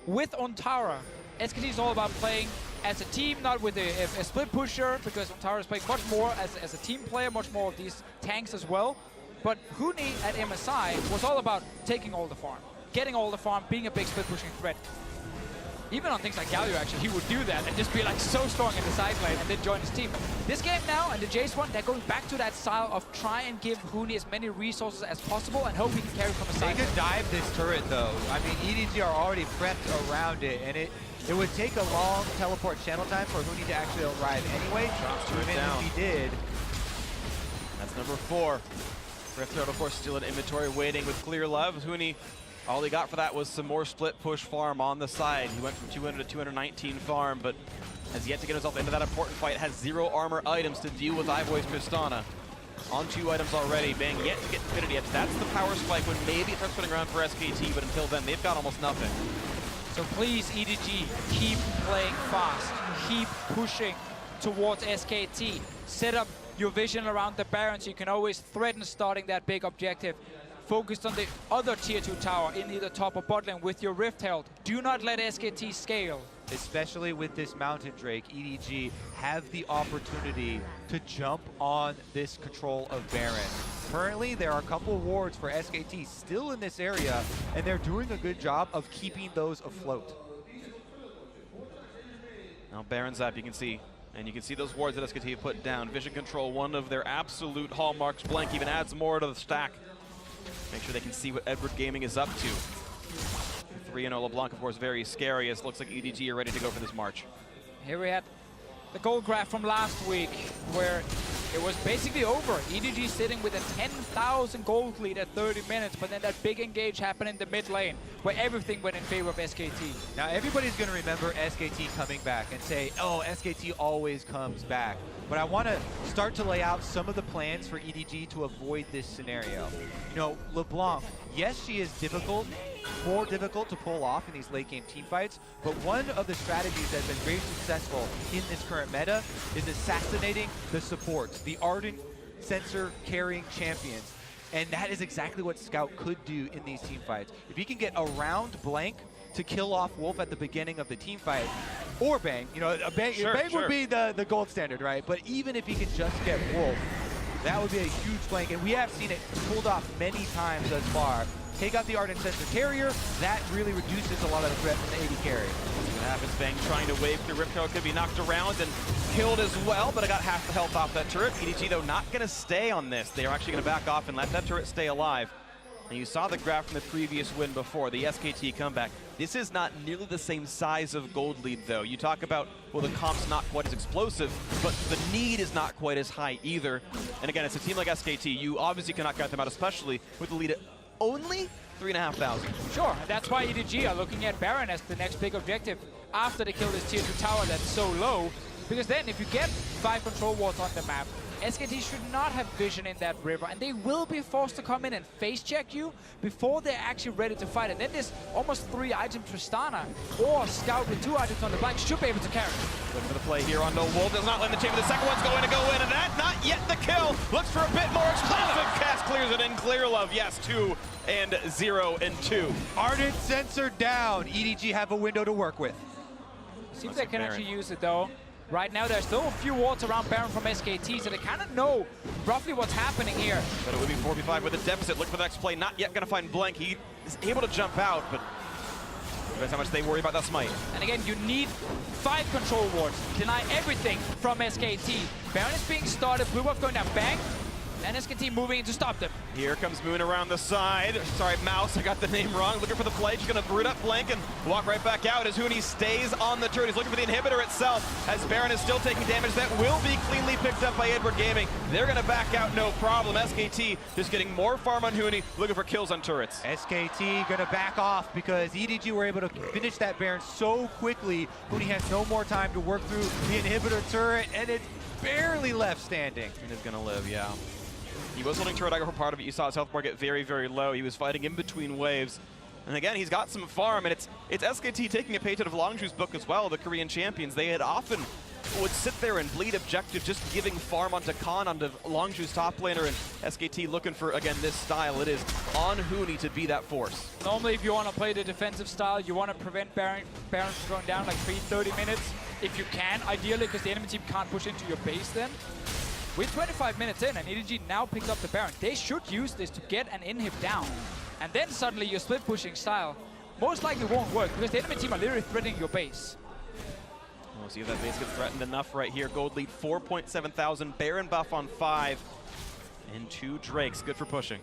with Ontara, SKT is all about playing as a team, not with a split pusher, because Ontara is playing much more as a team player, much more of these tanks as well. But Huni at MSI was all about taking all the farm, getting all the farm, being a big split pushing threat. even on things like Galio, actually, he would do that and just be like so strong in the side lane and then join his team. This game now, and the Jace one, they're going back to that style of try and give Huni as many resources as possible and hope he can carry from a side. They could dive this turret though. I mean, EDG are already prepped around it, and it would take a long teleport channel time for Huni to actually arrive anyway. Drops turret down. If he did. That's number 4. Rift Turtle, of course, still in inventory, waiting with clear love. Huni, all he got for that was some more split push farm on the side. He went from 200 to 219 farm, but has yet to get himself into that important fight. Has 0 armor items to deal with iBoy's Tristana. On 2 items already. Bang yet to get Infinity Edge. That's the power spike when maybe it starts turning around for SKT, but until then, they've got almost nothing. So please, EDG, keep playing fast. Keep pushing towards SKT. Set up your vision around the Baron so you can always threaten starting that big objective. Focused on the other tier 2 tower in either top or bot lane with your Rift Herald. Do not let SKT scale. Especially with this Mountain Drake, EDG have the opportunity to jump on this control of Baron. Currently, there are a couple wards for SKT still in this area, and they're doing a good job of keeping those afloat. Now Baron's up, you can see. And you can see those wards that SKT have put down. Vision control, one of their absolute hallmarks. Blank even adds more to the stack. Make sure they can see what Edward Gaming is up to. 3-0 LeBlanc, of course, very scary, as it looks like EDG are ready to go for this march. Here we had the gold graph from last week, where it was basically over. EDG sitting with a 10,000 gold lead at 30 minutes, but then that big engage happened in the mid lane, where everything went in favor of SKT. Now everybody's going to remember SKT coming back and say, oh, SKT always comes back. But I want to start to lay out some of the plans for EDG to avoid this scenario. You know, LeBlanc, yes, she is difficult, more difficult to pull off in these late game team fights, but one of the strategies that has been very successful in this current meta is assassinating the supports, the Ardent sensor carrying champions. And that is exactly what Scout could do in these team fights. If he can get around Blank to kill off Wolf at the beginning of the team fight, or Bang, you know, Bang would be the gold standard, right? But even if he could just get Wolf, that would be a huge flank, and we have seen it pulled off many times thus far. Take out the Ardent Sensor Carrier, that really reduces a lot of the threat from the AD carry. What happens, Bang trying to wave through Rift Herald, could be knocked around and killed as well, but I got half the health off that turret. EDG, though, not going to stay on this. They are actually going to back off and let that turret stay alive. And you saw the graph from the previous win before, the SKT comeback. This is not nearly the same size of gold lead, though. You talk about, well, the comp's not quite as explosive, but the need is not quite as high either. And again, it's a team like SKT. You obviously cannot count them out, especially with the lead at only 3,500. Sure, that's why EDG are looking at Baron as the next big objective after they kill this tier 2 tower that's so low. Because then if you get 5 control wards on the map, SKT should not have vision in that river, and they will be forced to come in and face check you before they're actually ready to fight. And then this almost 3-item Tristana or Scout with 2 items on the back should be able to carry. Looking for the play here on No Wolf, does not land the chamber. The second one's going to go in, and that not yet the kill. Looks for a bit more explosive. Cast clears it in. Clear love, yes, 2 and 0 and 2. Ardent Sensor down. EDG have a window to work with. Seems they can actually use it though. Right now, there's still a few wards around Baron from SKT, so they kind of know roughly what's happening here. But it would be 4v5 with a deficit. Look for the next play. Not yet going to find Blank. He is able to jump out, but that's how much they worry about that smite. And again, you need 5 control wards. Deny everything from SKT. Baron is being started. Blue buff going down. Bang. And SKT moving in to stop them. Here comes Moon around the side. Sorry, Mouse, I got the name wrong. Looking for the play. She's going to root up Blank and walk right back out as Huni stays on the turret. He's looking for the inhibitor itself as Baron is still taking damage. That will be cleanly picked up by Edward Gaming. They're going to back out, no problem. SKT just getting more farm on Huni, looking for kills on turrets. SKT going to back off because EDG were able to finish that Baron so quickly. Huni has no more time to work through the inhibitor turret, and it's barely left standing. And is going to live, yeah. He was holding turret dagger for part of it. You saw his health bar get very, very low. He was fighting in between waves. And again, he's got some farm, and it's SKT taking a page out of Longju's book as well, the Korean champions. They had often would sit there and bleed objective, just giving farm onto Khan, onto Longju's top laner, and SKT looking for, again, this style. It is on Huni to be that force. Normally, if you want to play the defensive style, you want to prevent Baron from going down like 30 minutes. If you can, ideally, because the enemy team can't push into your base then. We're 25 minutes in, and EDG now picks up the Baron. They should use this to get an inhib down. And then suddenly your split pushing style most likely won't work because the enemy team are literally threatening your base. We'll see if that base gets threatened enough right here. Gold lead 4.7 thousand. Baron buff on 5. And 2 Drakes. Good for pushing.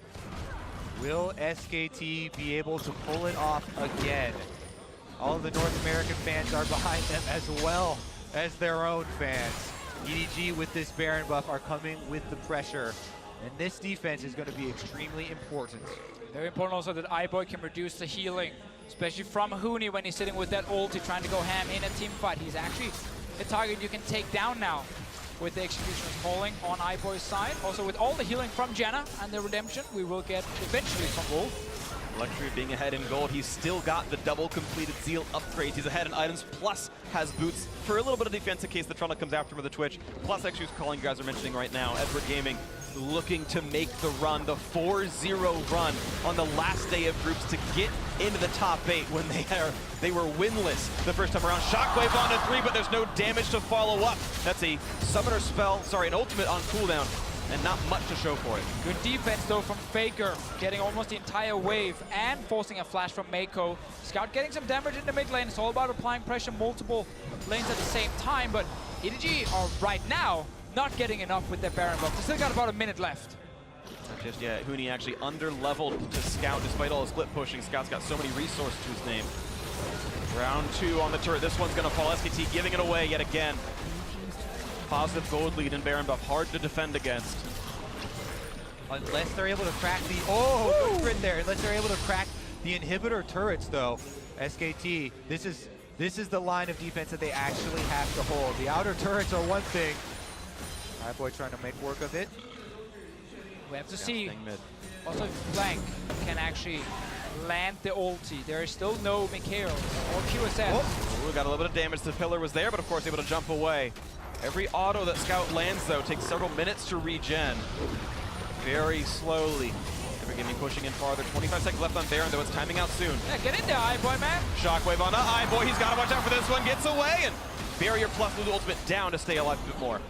Will SKT be able to pull it off again? All of the North American fans are behind them as well as their own fans. EDG with this Baron buff are coming with the pressure. And this defense is going to be extremely important. Very important also that iBoy can reduce the healing, especially from Huni when he's sitting with that ulti trying to go ham in a team fight. He's actually a target you can take down now with the Executioner's falling on iBoy's side. Also with all the healing from Janna and the redemption, we will get eventually from Wolf. Luxury of being ahead in gold, he's still got the double completed Zeal upgrades. He's ahead in items, plus has boots for a little bit of defense in case the Trundle comes after him with the Twitch. Plus, actually, who's calling you guys are mentioning right now, Edward Gaming looking to make the run, the 4-0 run on the last day of groups to get into the top 8 when they were winless the first time around. Shockwave on to 3, but there's no damage to follow up. That's a summoner spell, sorry, an ultimate on cooldown, and not much to show for it. Good defense though from Faker, getting almost the entire wave and forcing a flash from Meiko. Scout getting some damage in the mid lane. It's all about applying pressure multiple lanes at the same time, but EDG are right now not getting enough with their Baron buff. They still got about a minute left. Just yeah, Huni actually under-leveled to Scout despite all his split pushing. Scout's got so many resources to his name. Round 2 on the turret. This one's gonna fall. SKT giving it away yet again. Positive gold lead in Baron buff, hard to defend against. Unless they're able to crack the, good crit there. Unless they're able to crack the inhibitor turrets though. SKT, this is the line of defense that they actually have to hold. The outer turrets are one thing. iBoy trying to make work of it. We have to see also if LeBlanc can actually land the ulti. There is still no Meiko or QSS. Oh, got a little bit of damage. The pillar was there, but of course able to jump away. Every auto that Scout lands, though, takes several minutes to regen. Very slowly. Evergaming pushing in farther. 25 seconds left on Baron, though it's timing out soon. Yeah, get in there, iBoy, man. Shockwave on iBoy. He's got to watch out for this one. Gets away, and Barrier plus Lulu ultimate down to stay alive a bit more.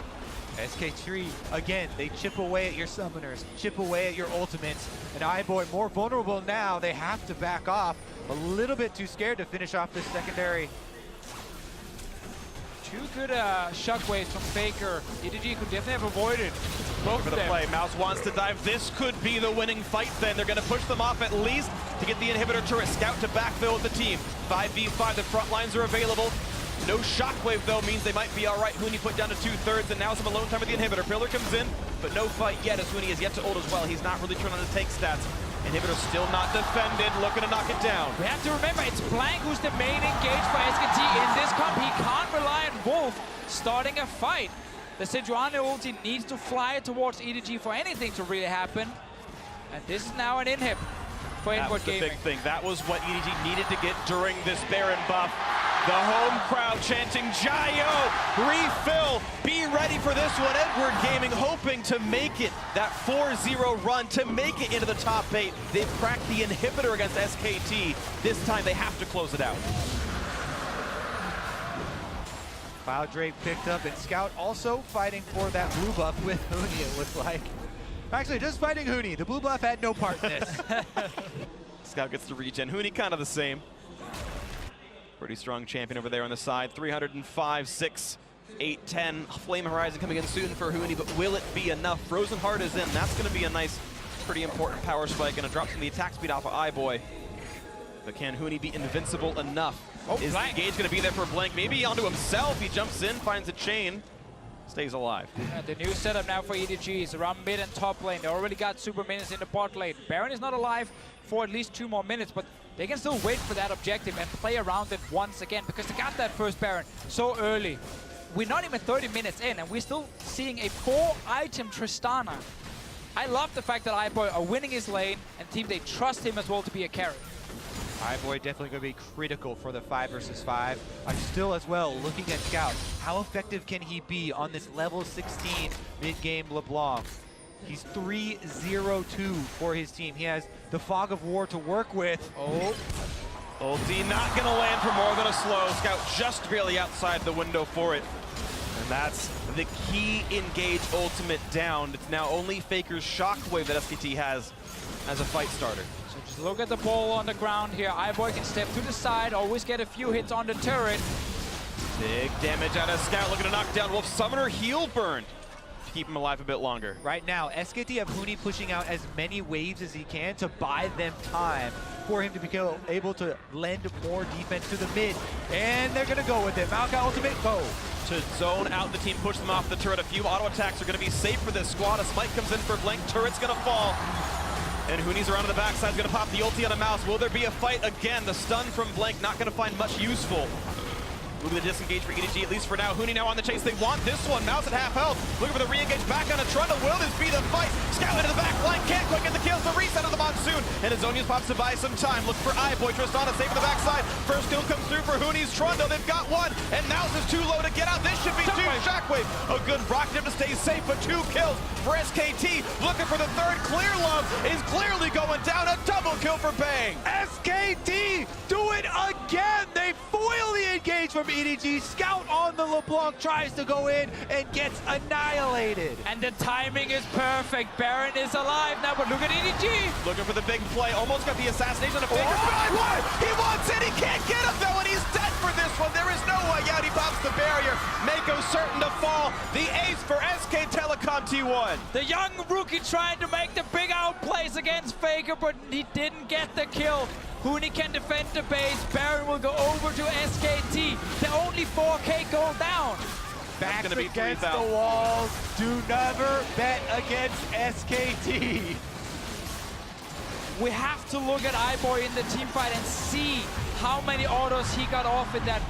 SKT, again, they chip away at your summoners, chip away at your ultimates, and iBoy more vulnerable now. They have to back off. A little bit too scared to finish off this secondary. 2 good shockwaves from Faker. EDG could definitely have avoided both of them. Play. Mouse wants to dive. This could be the winning fight then. They're going to push them off at least to get the inhibitor turret. Scout to backfill with the team. 5v5, the front lines are available. No shockwave though means they might be all right. Huni put down to 2/3 and now some alone time with the inhibitor. Pillar comes in, but no fight yet as Huni is yet to ult as well. He's not really trying to take stats. Inhibitor still not defended, looking to knock it down. We have to remember, it's Blank who's the main engage for SKT in this comp. He can't rely on Wolf starting a fight. The Sejuani ulti needs to fly towards EDG for anything to really happen. And this is now an inhib for Inward Gaming. That was the big thing. That was what EDG needed to get during this Baron buff. The home crowd chanting, Jayo, refill, be ready for this one. Edward Gaming hoping to make it that 4-0 run, to make it into the top 8. They've cracked the inhibitor against SKT. This time they have to close it out. Cloud Drake picked up, and Scout also fighting for that blue buff with Huni, it looks like. Actually, just fighting Huni. The blue buff had no part in this. Scout gets to regen. Huni kind of the same. Pretty strong champion over there on the side. 305, 6, 8, 10. Flame Horizon coming in soon for Huni, but will it be enough? Frozen Heart is in. That's going to be a nice, pretty important power spike. Going to drop some of the attack speed off of iBoy. But can Huni be invincible enough? Is the engage going to be there for Blank? Maybe onto himself. He jumps in, finds a chain, stays alive. The new setup now for EDG is around mid and top lane. They already got super minions in the bot lane. Baron is not alive for at least 2 more minutes, but they can still wait for that objective and play around it once again because they got that first Baron so early. We're not even 30 minutes in and we're still seeing a 4-item Tristana. I love the fact that iBoy are winning his lane and team, they trust him as well to be a carry. iBoy definitely going to be critical for the 5 versus 5. I'm still as well looking at Scout. How effective can he be on this level 16 mid-game LeBlanc? He's 3-0-2 for his team. He has the Fog of War to work with. Oh. Ulti not going to land for more than a slow. Scout just barely outside the window for it. And that's the key engage ultimate down. It's now only Faker's Shockwave that SKT has as a fight starter. So just look at the ball on the ground here. iBoy can step to the side, always get a few hits on the turret. Big damage out of Scout, looking to knock down Wolf. Summoner heal burned to keep him alive a bit longer. Right now, SKT have Huni pushing out as many waves as he can to buy them time for him to be able to lend more defense to the mid. And they're going to go with it. Maokai ultimate, go. To zone out the team, push them off the turret. A few auto attacks are going to be safe for this squad. A smite comes in for Blank, turret's going to fall. And Huni's around to the backside, is going to pop the ulti on a mouse. Will there be a fight again? The stun from Blank not going to find much useful. Moving the disengage for EDG, at least for now. Huni now on the chase. They want this one. Mouse at half health. Looking for the re-engage back on a Trundle. Will this be the fight? Scout into the back line. Can't quite get the kills. The reset of the monsoon. And Azonius pops to buy some time. Look for iBoy. Tristana safe on the backside. First kill comes through for Huni's Trundle. They've got one. And Mouse is too low to get out. This should be two. Shockwave. A good rocket to stay safe, but 2 kills for SKT. Looking for the third. Clear Love is clearly going down. A double kill for Bang. SKT do it again. They foil the engage from EDG. Scout on the LeBlanc tries to go in and gets annihilated. And the timing is perfect. Baron is alive now, but look at EDG. Looking for the big play. Almost got the assassination of Faker. Oh, he wants it. He can't get him though, and he's dead for this one. There is no way out. He pops the barrier. Meiko certain to fall. The ace for SK Telecom T1. The young rookie trying to make the big outplays against Faker, but he didn't get the kill. Huni can defend the base. Baron will go over to SKT. The only 4K go down. Backs against the walls. Do never bet against SKT. We have to look at iBoy in the team fight and see how many autos he got off in that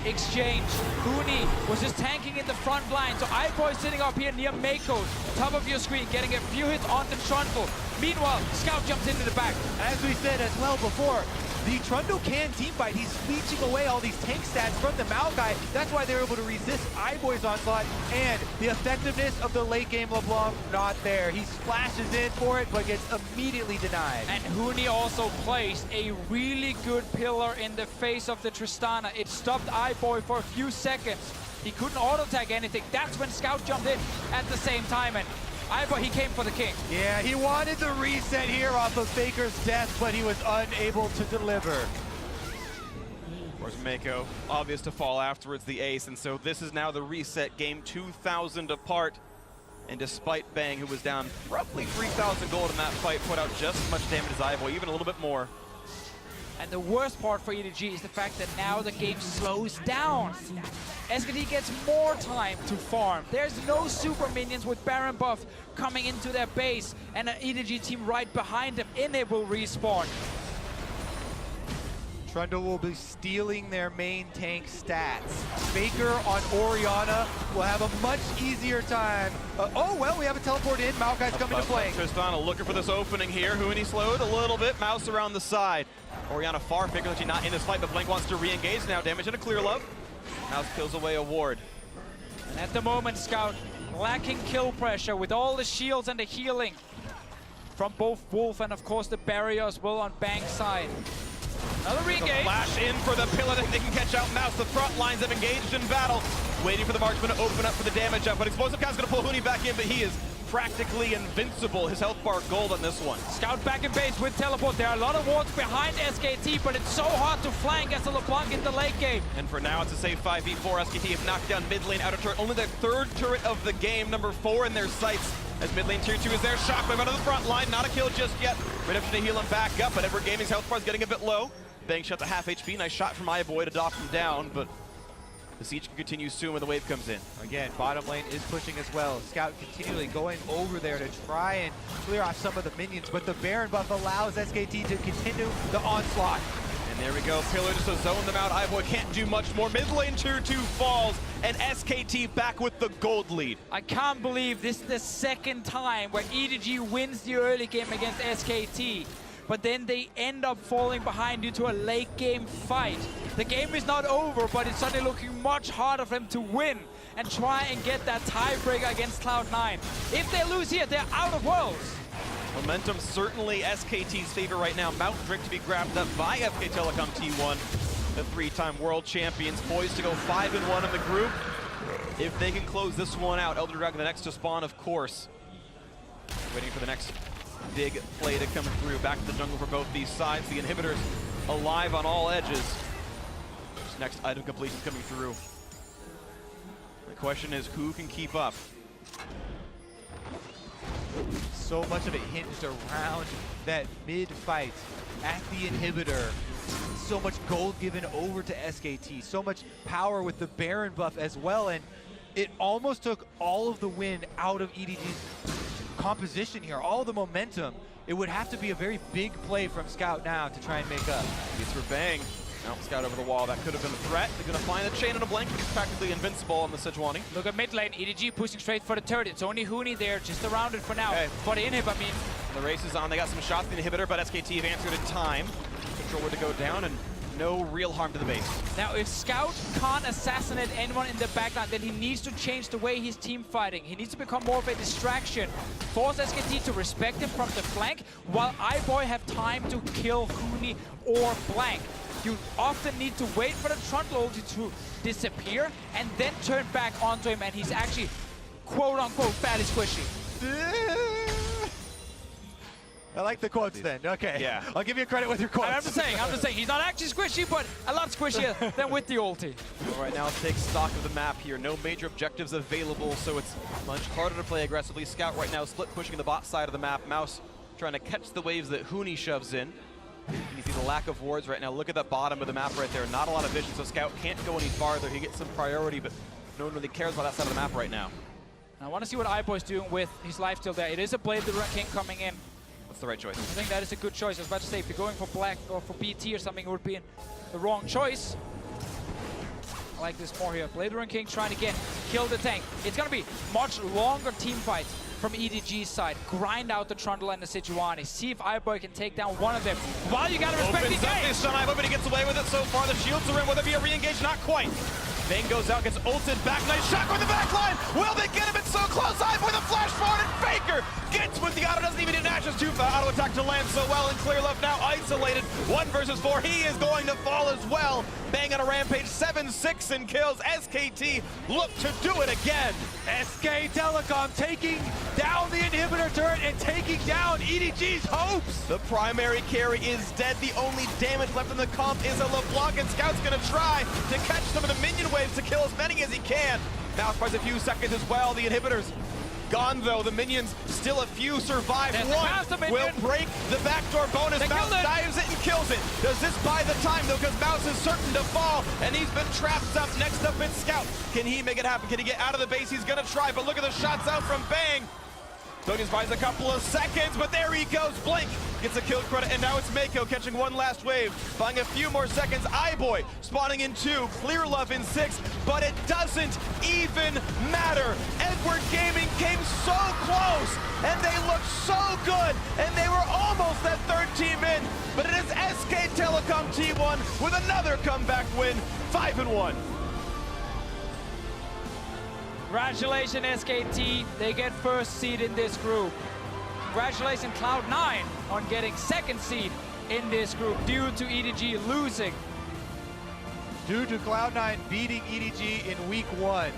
exchange. Huni was just tanking in the front line. So iBoy sitting up here near Meiko, top of your screen, getting a few hits on the Trundle. Meanwhile, Scout jumps into the back. As we said as well before, the Trundle can teamfight. He's leeching away all these tank stats from the Maokai. That's why they're able to resist iBoy's onslaught, and the effectiveness of the late game LeBlanc not there. He splashes in for it, but gets immediately denied. And Huni also placed a really good pillar in the face of the Tristana. It stopped iBoy for a few seconds. He couldn't auto-tag anything. That's when Scout jumped in at the same time, and iBoy, he came for the king. Yeah, he wanted the reset here off of Faker's death, but he was unable to deliver. Of course, Meiko, obvious to fall afterwards, the ace, and so this is now the reset game, 2,000 apart. And despite Bang, who was down roughly 3,000 gold in that fight, put out just as much damage as iBoy, even a little bit more. And the worst part for EDG is the fact that now the game slows down. SKT gets more time to farm. There's no super minions with Baron buff coming into their base, and an EDG team right behind them, and it will respawn. Trundle will be stealing their main tank stats. Faker on Orianna will have a much easier time. Oh, well, we have a teleport in. Maokai's coming to play. Tristana looking for this opening here. Huni slowed a little bit. Mouse around the side. Orianna far. Faker actually not in this fight, but Blank wants to re-engage now. Damage and a clear love. Mouse kills away a ward. And at the moment, Scout lacking kill pressure with all the shields and the healing from both Wolf and, of course, the barrier as well on Bang's side. Another re-engage. Flash in for the pillar. They can catch out Mouse. The front lines have engaged in battle. Waiting for the marksman to open up for the damage up, but Explosive Cow's going to pull Huni back in, but he is practically invincible. His health bar gold on this one. Scout back in base with teleport. There are a lot of wards behind SKT, but it's so hard to flank as a LeBlanc in the late game. And for now, it's a safe 5v4. SKT have knocked down mid lane outer turret. Only their third turret of the game, number 4 in their sights. As mid lane tier 2 is there. Shockwave out of the front line. Not a kill just yet. Redemption to heal him back up, but Edward Gaming's health bar is getting a bit low. Bang shot to half HP. Nice shot from iBoy to dock him down, but the siege can continue soon when the wave comes in. Again, bottom lane is pushing as well. Scout continually going over there to try and clear off some of the minions, but the Baron buff allows SKT to continue the onslaught. And there we go. Pillar just to zone them out. iBoy can't do much more. Mid lane tier 2 falls, and SKT back with the gold lead. I can't believe this is the second time where EDG wins the early game against SKT. But then they end up falling behind due to a late game fight. The game is not over, but it's suddenly looking much harder for them to win and try and get that tiebreaker against Cloud9. If they lose here, they're out of Worlds. Momentum certainly SKT's favor right now. Mount Drick to be grabbed up by FK Telecom T1. The 3-time world champions poised to go 5-1 in the group. If they can close this one out, Elder Dragon the next to spawn, of course. Waiting for the next big play to come through. Back to the jungle for both these sides. The inhibitors alive on all edges. This next item completion coming through. The question is, who can keep up? So much of it hinged around that mid fight at the inhibitor. So much gold given over to SKT. So much power with the Baron buff as well. And it almost took all of the wind out of EDG's composition here, all the momentum. It would have to be a very big play from Scout now to try and make up. It's for Bang. Now Scout over the wall. That could have been a threat. They're going to find a chain and a blink. It's practically invincible on the Sejuani. Look at mid lane, EDG pushing straight for the turret. It's only Huni there, just around it for now. Okay. For the inhib, I mean. The race is on. They got some shots in the inhibitor, but SKT have answered in time. Controller to go down, and no real harm to the base. Now, if Scout can't assassinate anyone in the backline, then he needs to change the way he's team fighting. He needs to become more of a distraction. Force SKT to respect him from the flank, while iBoy have time to kill Huni or Blank. You often need to wait for the Trundle ulti to disappear and then turn back onto him, and he's actually, quote-unquote, fairly squishy. I like the quotes then. Okay. Yeah. I'll give you credit with your quotes. I'm just saying, he's not actually squishy, but a lot squishier than with the ulti. All right, now let's take stock of the map here. No major objectives available, so it's much harder to play aggressively. Scout right now split pushing the bot side of the map. Mouse trying to catch the waves that Huni shoves in. And you see the lack of wards right now. Look at that bottom of the map right there. Not a lot of vision, so Scout can't go any farther. He gets some priority, but no one really cares about that side of the map right now. I want to see what iBoy's doing with his life still there. It is a Blade the King coming in. That's the right choice. I think that is a good choice. I was about to say, if you're going for Black or for BT or something, it would be the wrong choice. I like this more here. Blade Runner King trying to kill the tank. It's going to be much longer team fight from EDG's side. Grind out the Trundle and the Sejuani. See if iBoy can take down one of them. While you got to respect the game. This on iBoy, but he gets away with it so far. The shields are in. Will there be a re-engage? Not quite. Bang goes out, gets ulted back. Nice shot with the back line. Will they get him? It's so close. iBoy the flash forward, and Faker gets with the auto. Doesn't even need Nash's auto attack to land so well. And Clear Love now isolated. 1 versus 4. He is going to fall as well. Bang on a rampage. 7-6 in kills. SKT look to do it again. SK Telecom taking down the inhibitor turret and taking down EDG's hopes. The primary carry is dead. The only damage left in the comp is a LeBlanc, and Scout's going to try to catch some of the minion waves to kill as many as he can. Mouse buys a few seconds as well. The inhibitors gone though. The minions still a few survive. One will break the backdoor bonus. Mouse dives it and kills it. Does this buy the time though? Because Mouse is certain to fall, and he's been trapped up. Next up it's Scout. Can he make it happen? Can he get out of the base? He's gonna try, but look at the shots out from Bang. Doggins buys a couple of seconds, but there he goes. Blink gets a kill credit, and now it's Meiko catching one last wave. Buying a few more seconds. iBoy spawning in 2, Clear Love in 6, but it doesn't even matter. Edward Gaming came so close, and they looked so good, and they were almost that third team in, but it is SK Telecom T1 with another comeback win, 5-1. Congratulations, SKT. They get first seed in this group. Congratulations, Cloud9, on getting second seed in this group due to EDG losing. Due to Cloud9 beating EDG in week 1.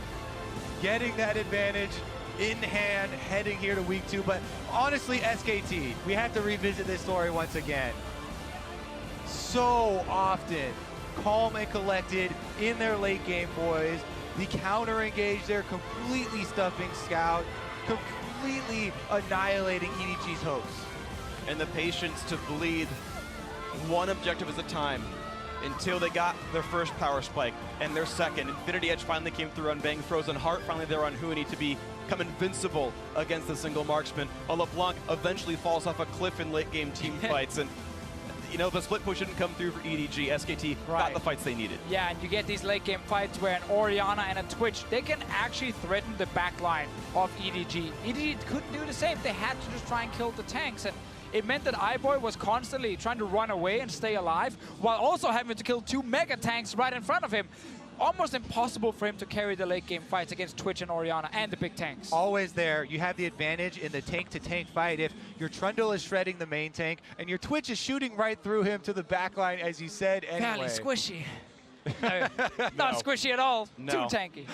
Getting that advantage in hand, heading here to week 2. But honestly, SKT, we have to revisit this story once again. So often, calm and collected in their late game, boys. The counter engage there, completely stuffing Scout, completely annihilating EDG's hopes. And the patience to bleed one objective at a time until they got their first power spike and their second. Infinity Edge finally came through on Bang. Frozen Heart finally there on Huni to become invincible against the single marksman. A LeBlanc eventually falls off a cliff in late game team fights. And you know, the split push didn't come through for EDG. SKT got the fights they needed. Yeah, and you get these late game fights where an Orianna and a Twitch, they can actually threaten the backline of EDG. EDG couldn't do the same. They had to just try and kill the tanks. And it meant that iBoy was constantly trying to run away and stay alive, while also having to kill 2 mega tanks right in front of him. Almost impossible for him to carry the late game fights against Twitch and Orianna and the big tanks. Always there. You have the advantage in the tank-to-tank fight if your Trundle is shredding the main tank and your Twitch is shooting right through him to the backline, as you said anyway. Fairly squishy. No, not squishy at all. No. Too tanky.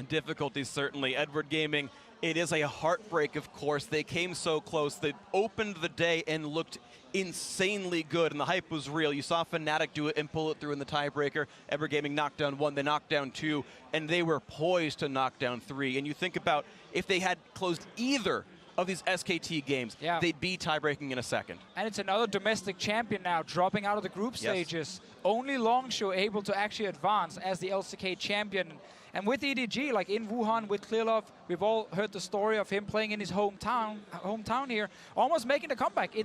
Difficulties certainly. Edward Gaming It is a heartbreak, of course. They came so close. They opened the day and looked insanely good, and the hype was real. You saw Fnatic do it and pull it through in the tiebreaker. Ever Gaming knocked down 1, they knocked down 2, and they were poised to knock down 3. And you think about if they had closed either of these SKT games, they'd be tie-breaking in a second. And it's another domestic champion now dropping out of the group stages. Only Longshow able to actually advance as the LCK champion. And with EDG, like in Wuhan with Clearlove, we've all heard the story of him playing in his hometown here, almost making a comeback.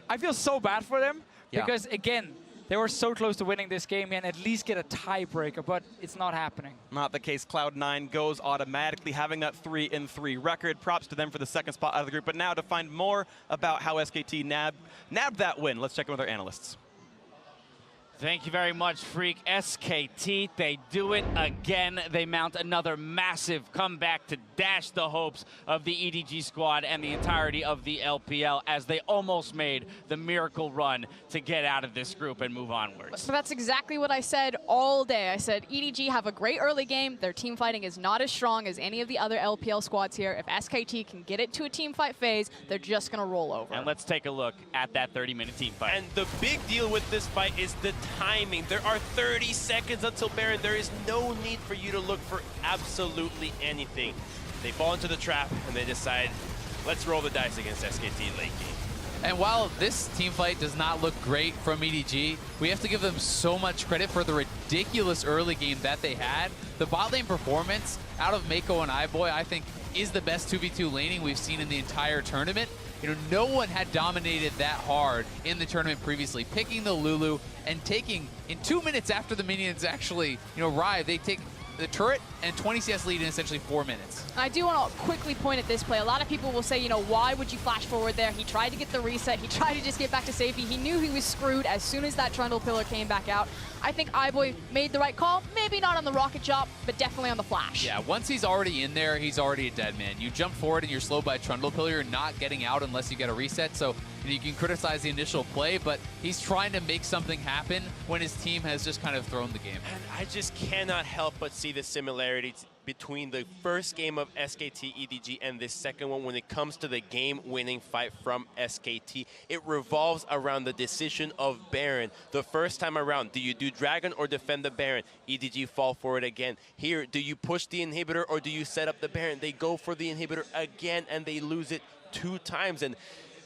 I feel so bad for them because, again, they were so close to winning this game and at least get a tiebreaker, but it's not happening. Not the case. Cloud9 goes automatically, having that 3-3 record. Props to them for the second spot out of the group. But now to find more about how SKT nabbed that win, let's check in with our analysts. Thank you very much, Freak. SKT, they do it again. They mount another massive comeback to dash the hopes of the EDG squad and the entirety of the LPL as they almost made the miracle run to get out of this group and move onwards. So that's exactly what I said all day. I said EDG have a great early game. Their team fighting is not as strong as any of the other LPL squads here. If SKT can get it to a team fight phase, they're just going to roll over. And let's take a look at that 30-minute team fight. And the big deal with this fight is the timing. There are 30 seconds until Baron. There is no need for you to look for absolutely anything. They fall into the trap and they decide, let's roll the dice against SKT late game. And while this team fight does not look great from EDG, we have to give them so much credit for the ridiculous early game that they had. The bot lane performance out of Meiko and iBoy, I think, is the best 2v2 laning we've seen in the entire tournament. You know, no one had dominated that hard in the tournament previously. Picking the Lulu and taking, in 2 minutes after the minions actually, arrive, they take the turret and 20 CS lead in essentially 4 minutes. I do want to quickly point at this play. A lot of people will say, why would you flash forward there? He tried to get the reset. He tried to just get back to safety. He knew he was screwed as soon as that Trundle pillar came back out. I think iBoy made the right call. Maybe not on the rocket chop, but definitely on the flash. Yeah, once he's already in there, he's already a dead man. You jump forward and you're slowed by Trundle pillar, you're not getting out unless you get a reset. So you can criticize the initial play, but he's trying to make something happen when his team has just kind of thrown the game. And I just cannot help but see the similarities between the first game of SKT EDG and this second one when it comes to the game-winning fight from SKT. It revolves around the decision of Baron. The first time around, do you do Dragon or defend the Baron? EDG fall for it again. Here, do you push the inhibitor or do you set up the Baron? They go for the inhibitor again and they lose it 2 times. And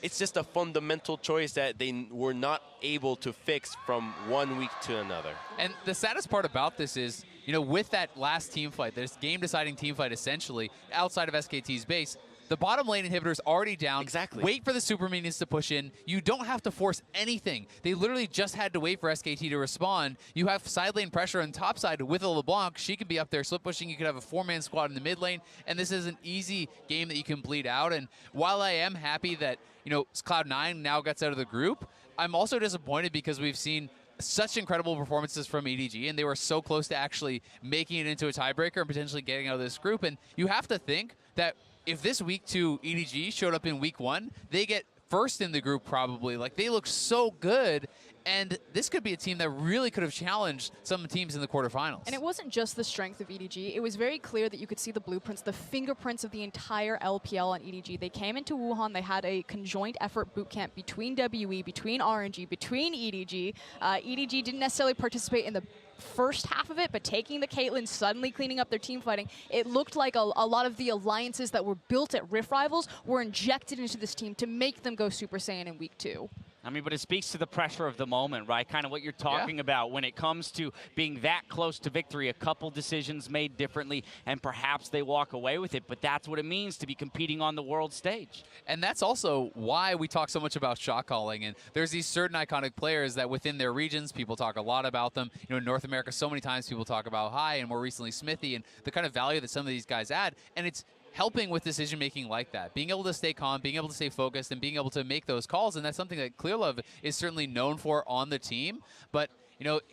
it's just a fundamental choice that they were not able to fix from 1 week to another. And the saddest part about this is, with that last team fight, this game-deciding team fight essentially, outside of SKT's base, the bottom lane inhibitor's already down. Exactly. Wait for the super minions to push in. You don't have to force anything. They literally just had to wait for SKT to respond. You have side lane pressure on top side with a LeBlanc. She can be up there split pushing. You could have a 4-man squad in the mid lane. And this is an easy game that you can bleed out. And while I am happy that, Cloud9 now gets out of the group, I'm also disappointed because we've seen such incredible performances from EDG, and they were so close to actually making it into a tiebreaker and potentially getting out of this group. And you have to think that if this week 2 EDG showed up in week 1, they get first in the group probably. Like, they look so good, and this could be a team that really could have challenged some teams in the quarterfinals. And it wasn't just the strength of EDG. It was very clear that you could see the blueprints, the fingerprints of the entire LPL on EDG. They came into Wuhan. They had a conjoint effort bootcamp between WE, between RNG, between EDG. EDG didn't necessarily participate in the first half of it, but taking the Caitlyn, suddenly cleaning up their team fighting, it looked like a lot of the alliances that were built at Rift Rivals were injected into this team to make them go Super Saiyan in week 2. I mean, but it speaks to the pressure of the moment, right? Kind of what you're talking about when it comes to being that close to victory. A couple decisions made differently, and perhaps they walk away with it. But that's what it means to be competing on the world stage. And that's also why we talk so much about shot calling. And there's these certain iconic players that within their regions, people talk a lot about them. In North America, so many times people talk about High and more recently Smithy and the kind of value that some of these guys add. And it's helping with decision-making like that, being able to stay calm, being able to stay focused, and being able to make those calls, and that's something that Clearlove is certainly known for on the team. But,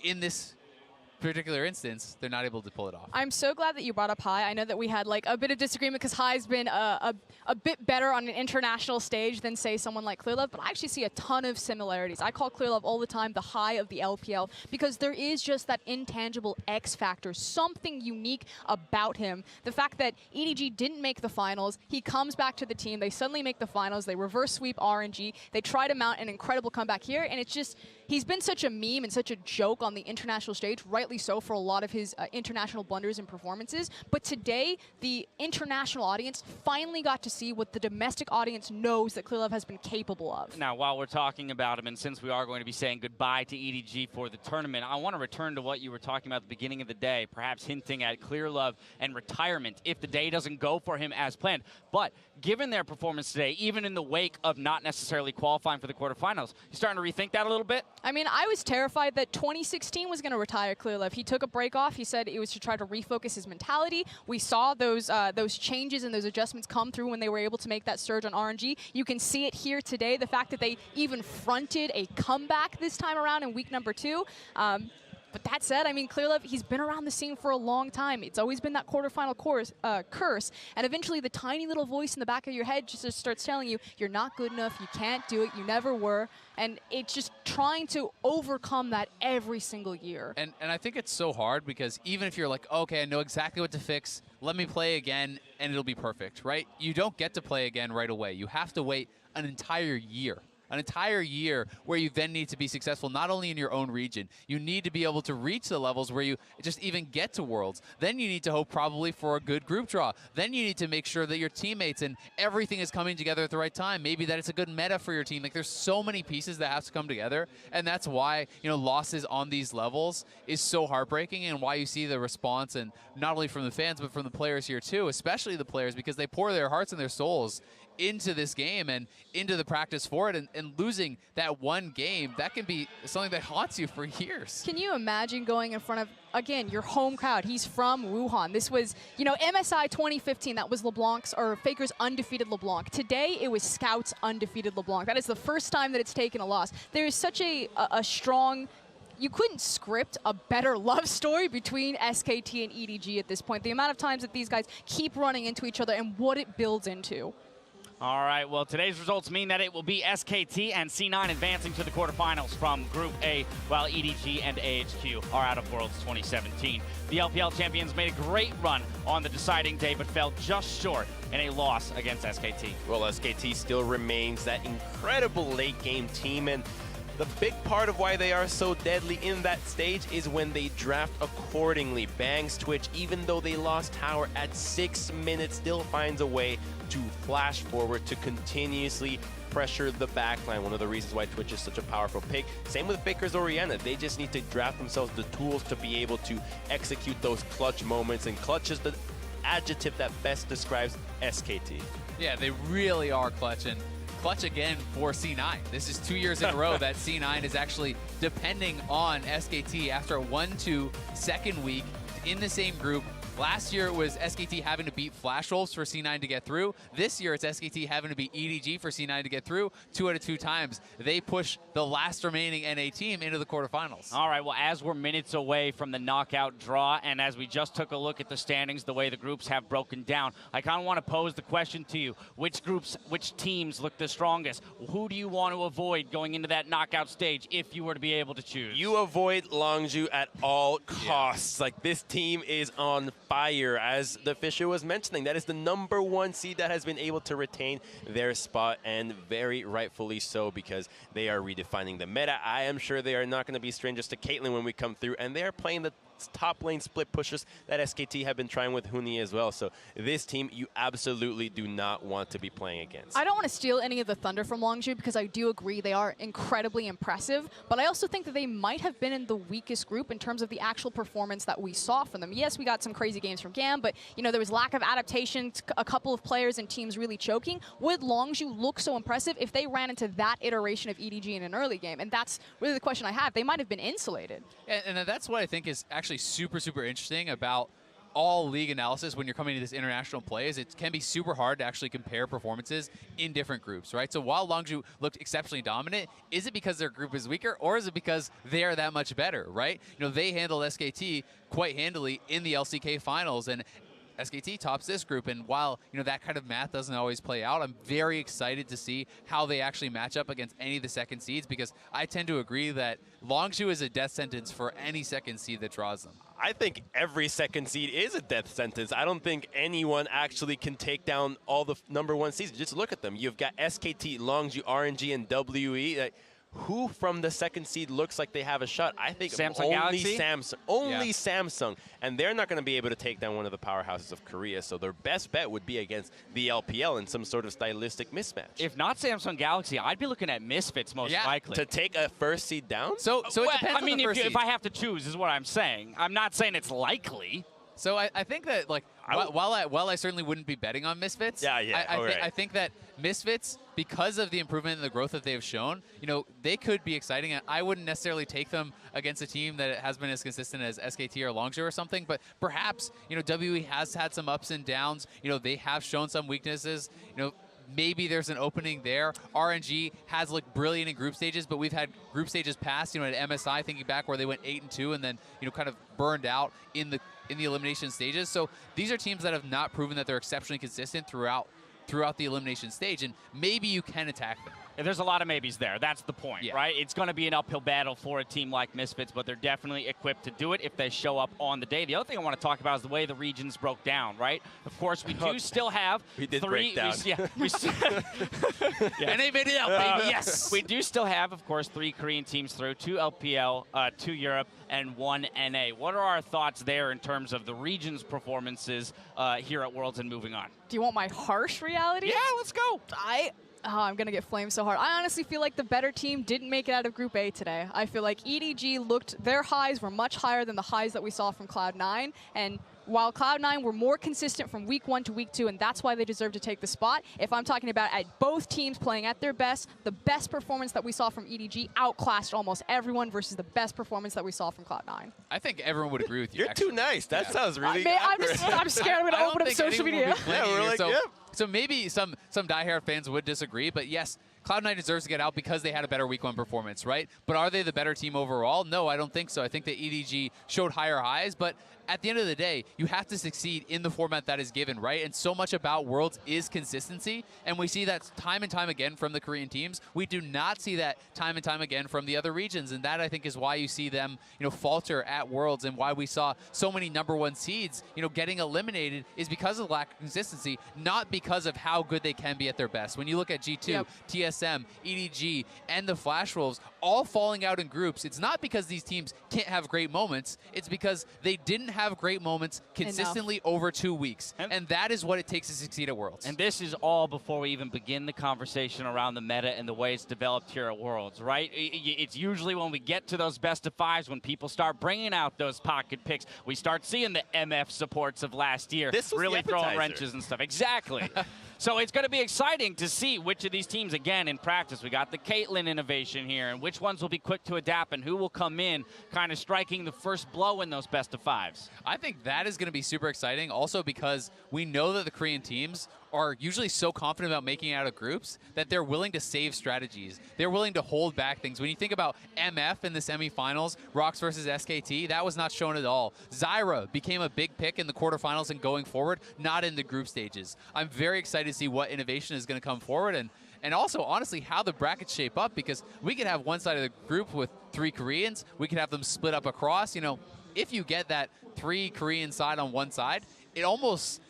in this particular instance, they're not able to pull it off. I'm so glad that you brought up Hai. I know that we had like a bit of disagreement because Hai's been a bit better on an international stage than, say, someone like Clearlove, but I actually see a ton of similarities. I call Clearlove all the time the Hai of the LPL because there is just that intangible X factor, something unique about him. The fact that EDG didn't make the finals, he comes back to the team, they suddenly make the finals, they reverse sweep RNG, they try to mount an incredible comeback here, and it's just, he's been such a meme and such a joke on the international stage, rightly so for a lot of his international blunders and performances. But today, the international audience finally got to see what the domestic audience knows that Clearlove has been capable of. Now, while we're talking about him, and since we are going to be saying goodbye to EDG for the tournament, I want to return to what you were talking about at the beginning of the day, perhaps hinting at Clearlove and retirement if the day doesn't go for him as planned. But given their performance today, even in the wake of not necessarily qualifying for the quarterfinals, you starting to rethink that a little bit? I mean, I was terrified that 2016 was going to retire Clearlove. He took a break off. He said it was to try to refocus his mentality. We saw those changes and those adjustments come through when they were able to make that surge on RNG. You can see it here today, the fact that they even fronted a comeback this time around in week number 2. But that said, I mean, Clearlove, he's been around the scene for a long time. It's always been that quarterfinal curse. And eventually the tiny little voice in the back of your head just starts telling you, you're not good enough, you can't do it, you never were. And it's just trying to overcome that every single year. And I think it's so hard because even if you're like, okay, I know exactly what to fix, let me play again and it'll be perfect, right? You don't get to play again right away. You have to wait an entire year. An entire year where you then need to be successful not only in your own region, you need to be able to reach the levels where you just even get to Worlds. Then you need to hope probably for a good group draw. Then you need to make sure that your teammates and everything is coming together at the right time. Maybe that it's a good meta for your team. Like there's so many pieces that have to come together, and that's why, you know, losses on these levels is so heartbreaking, and why you see the response, and not only from the fans but from the players here too, especially the players, because they pour their hearts and their souls into this game and into the practice for it, and losing that one game, that can be something that haunts you for years. Can you imagine going in front of, again, your home crowd? He's from Wuhan. This was, you know, MSI 2015, that was LeBlanc's, or Faker's undefeated LeBlanc. Today, it was Scout's undefeated LeBlanc. That is the first time that it's taken a loss. There is such a strong, you couldn't script a better love story between SKT and EDG at this point. The amount of times that these guys keep running into each other and what it builds into. All right, well, today's results mean that it will be SKT and C9 advancing to the quarterfinals from Group A, while EDG and AHQ are out of Worlds 2017. The LPL champions made a great run on the deciding day, but fell just short in a loss against SKT. Well, SKT still remains that incredible late-game team, and the big part of why they are so deadly in that stage is when they draft accordingly. Bang's Twitch, even though they lost tower at 6 minutes, still finds a way to flash forward to continuously pressure the backline. One of the reasons why Twitch is such a powerful pick. Same with Faker's Orianna. They just need to draft themselves the tools to be able to execute those clutch moments, and clutch is the adjective that best describes SKT. Yeah, they really are clutch, and clutch again for C9. This is 2 years in a row that C9 is actually depending on SKT after a 1-2 second week in the same group. Last year it was SKT having to beat Flash Wolves for C9 to get through. This year it's SKT having to beat EDG for C9 to get through. 2 out of 2 times they push the last remaining NA team into the quarterfinals. All right, well, as we're minutes away from the knockout draw, and as we just took a look at the standings, the way the groups have broken down, I kind of want to pose the question to you. Which groups, which teams look the strongest? Who do you want to avoid going into that knockout stage if you were to be able to choose? You avoid Longzhu at all costs. Like, this team is on fire. As the Fisher was mentioning, that is the #1 seed that has been able to retain their spot, and very rightfully so, because they are redefining the meta. I am sure they are not going to be strangers to Caitlyn when we come through, and they are playing the top lane split pushes that SKT have been trying with Huni as well. So this team you absolutely do not want to be playing against. I don't want to steal any of the thunder from Longzhu, because I do agree they are incredibly impressive, but I also think that they might have been in the weakest group in terms of the actual performance that we saw from them. Yes, we got some crazy games from GAM, but you know, there was lack of adaptation, a couple of players and teams really choking. Would Longzhu look so impressive if they ran into that iteration of EDG in an early game? And that's really the question I have. They might have been insulated. And that's what I think is actually super, super interesting about all league analysis when you're coming to this international play is it can be super hard to actually compare performances in different groups, right? So while Longzhu looked exceptionally dominant, is it because their group is weaker or is it because they are that much better, right? You know, they handled SKT quite handily in the LCK finals, and SKT tops this group, and while, you know, that kind of math doesn't always play out, I'm very excited to see how they actually match up against any of the second seeds, because I tend to agree that Longzhu is a death sentence for any second seed that draws them. I think every second seed is a death sentence. I don't think anyone actually can take down all the #1 seeds. Just look at them. You've got SKT, Longzhu, RNG, and WE. Who from the second seed looks like they have a shot? I think Samsung only Galaxy? Samsung. Only Samsung. And they're not going to be able to take down one of the powerhouses of Korea. So their best bet would be against the LPL in some sort of stylistic mismatch. If not Samsung Galaxy, I'd be looking at Misfits most likely. To take a first seed down? So it depends I mean, on the first seed. if I have to choose, is what I'm saying. I'm not saying it's likely. So I think that, like, while I certainly wouldn't be betting on Misfits, I think that Misfits, because of the improvement and the growth that they have shown, you know, they could be exciting. And I wouldn't necessarily take them against a team that has been as consistent as SKT or Longzhu or something, but perhaps, you know, WE has had some ups and downs. You know, they have shown some weaknesses. You know, maybe there's an opening there. RNG has looked brilliant in group stages, but we've had group stages past, you know, at MSI, thinking back, where they went 8-2 and then, you know, kind of burned out in the elimination stages. So these are teams that have not proven that they're exceptionally consistent throughout the elimination stage, and maybe you can attack them. There's a lot of maybes there. That's the point, right? It's going to be an uphill battle for a team like Misfits, but they're definitely equipped to do it if they show up on the day. The other thing I want to talk about is the way the regions broke down, right? Of course, we do still have break down. And they made it out, baby. Yes. We do still have, of course, 3 Korean teams through, 2 LPL, 2 Europe, and 1 NA. What are our thoughts there in terms of the region's performances here at Worlds and moving on? Do you want my harsh reality? Yeah, let's go. I'm going to get flamed so hard. I honestly feel like the better team didn't make it out of Group A today. I feel like EDG their highs were much higher than the highs that we saw from Cloud9. And while Cloud9 were more consistent from week 1 to week 2, and that's why they deserve to take the spot, if I'm talking about at both teams playing at their best, the best performance that we saw from EDG outclassed almost everyone versus the best performance that we saw from Cloud9. I think everyone would agree with you. You're too nice. That sounds really I'm scared I'm going to open up social media. So maybe some diehard fans would disagree, but yes, Cloud9 deserves to get out because they had a better week 1 performance, right? But are they the better team overall? No, I don't think so. I think that EDG showed higher highs, but at the end of the day, you have to succeed in the format that is given, right? And so much about Worlds is consistency, and we see that time and time again from the Korean teams. We do not see that time and time again from the other regions, and that, I think, is why you see them, you know, falter at Worlds, and why we saw so many #1 seeds, you know, getting eliminated is because of lack of consistency, not because of how good they can be at their best. When you look at G2, TSM, EDG, and the Flash Wolves all falling out in groups, it's not because these teams can't have great moments, it's because they didn't have great moments consistently over 2 weeks. And that is what it takes to succeed at Worlds. And this is all before we even begin the conversation around the meta and the way it's developed here at Worlds, right? It's usually when we get to those best of 5s, when people start bringing out those pocket picks, we start seeing the MF supports of last year really throwing wrenches and stuff. Exactly. So it's going to be exciting to see which of these teams, again, in practice. We got the Caitlyn innovation here, and which ones will be quick to adapt, and who will come in kind of striking the first blow in those best of 5s. I think that is going to be super exciting, also because we know that the Korean teams are usually so confident about making it out of groups that they're willing to save strategies. They're willing to hold back things. When you think about MF in the semifinals, Rocks versus SKT, that was not shown at all. Zyra became a big pick in the quarterfinals and going forward, not in the group stages. I'm very excited to see what innovation is going to come forward, and also, honestly, how the brackets shape up, because we could have one side of the group with 3 Koreans. We could have them split up across. You know, if you get that 3 Korean side on one side, it almost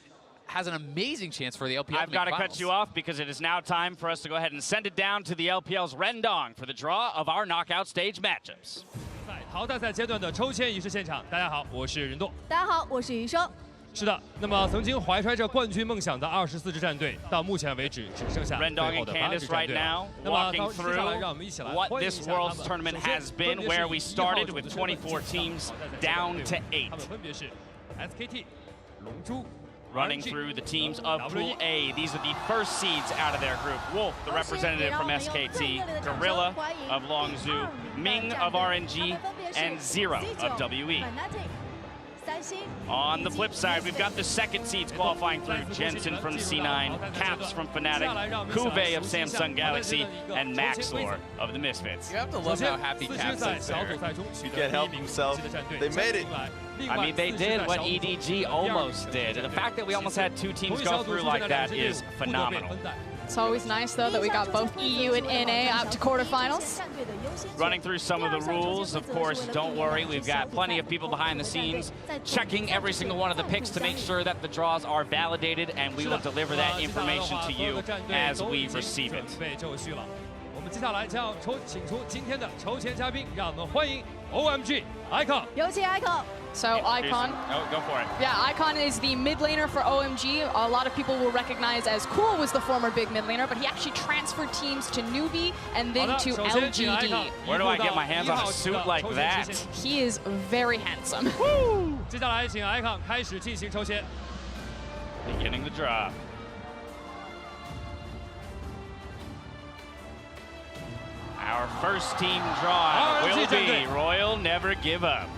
has an amazing chance for the LPL. I've got to cut you off because it is now time for us to go ahead and send it down to the LPL's Rendong for the draw of our knockout stage matchups. 淘汰赛阶段的抽签仪式现场，大家好，我是任栋。大家好，我是余生。是的，那么曾经怀揣着冠军梦想的24支战队，到目前为止只剩下最后的8支战队了。那么接下来让我们一起来欢迎一下他们。 What this Worlds tournament has been, where we started with 24 teams down to 8. 他们分别是 SKT、龙珠。 Running through the teams of Pool A. These are the first seeds out of their group. Wolf, the representative from SKT, Gorilla of Longzhu, Ming of RNG, and Zero of WE. On the flip side, we've got the second seeds qualifying through. Jensen from C9, Caps from Fnatic, Kuve of Samsung Galaxy, and Maxlor of the Misfits. You have to love how happy Caps is there. He can't help himself. They made it. I mean, they did what EDG almost did. The fact that we almost had two teams go through like that is phenomenal. It's always nice, though, that we got both EU and NA out to quarterfinals. Running through some of the rules, of course, don't worry. We've got plenty of people behind the scenes checking every single one of the picks to make sure that the draws are validated, and we will deliver that information to you as we receive it. 我们接下来将要请出今天的筹钱嘉宾，让我们欢迎 OMG Icon。有请 Icon。So Icon. Oh, go for it. Yeah, Icon is the mid laner for OMG. A lot of people will recognize as Cool was the former big mid laner, but he actually transferred teams to Newbie and then to LGD. Where do I get my hands on a suit like that? He is very handsome. 接下来请 Icon 开始进行抽签。 Beginning the draw. Our first team draw will be Royal Never Give Up.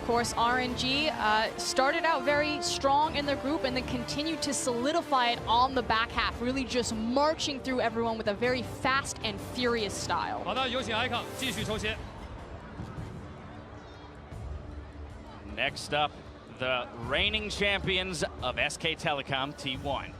Of course, RNG started out very strong in their group and then continued to solidify it on the back half, really just marching through everyone with a very fast and furious style. 好的，有请 Icon 继续抽签。 Next up, the reigning champions of SK Telecom T1.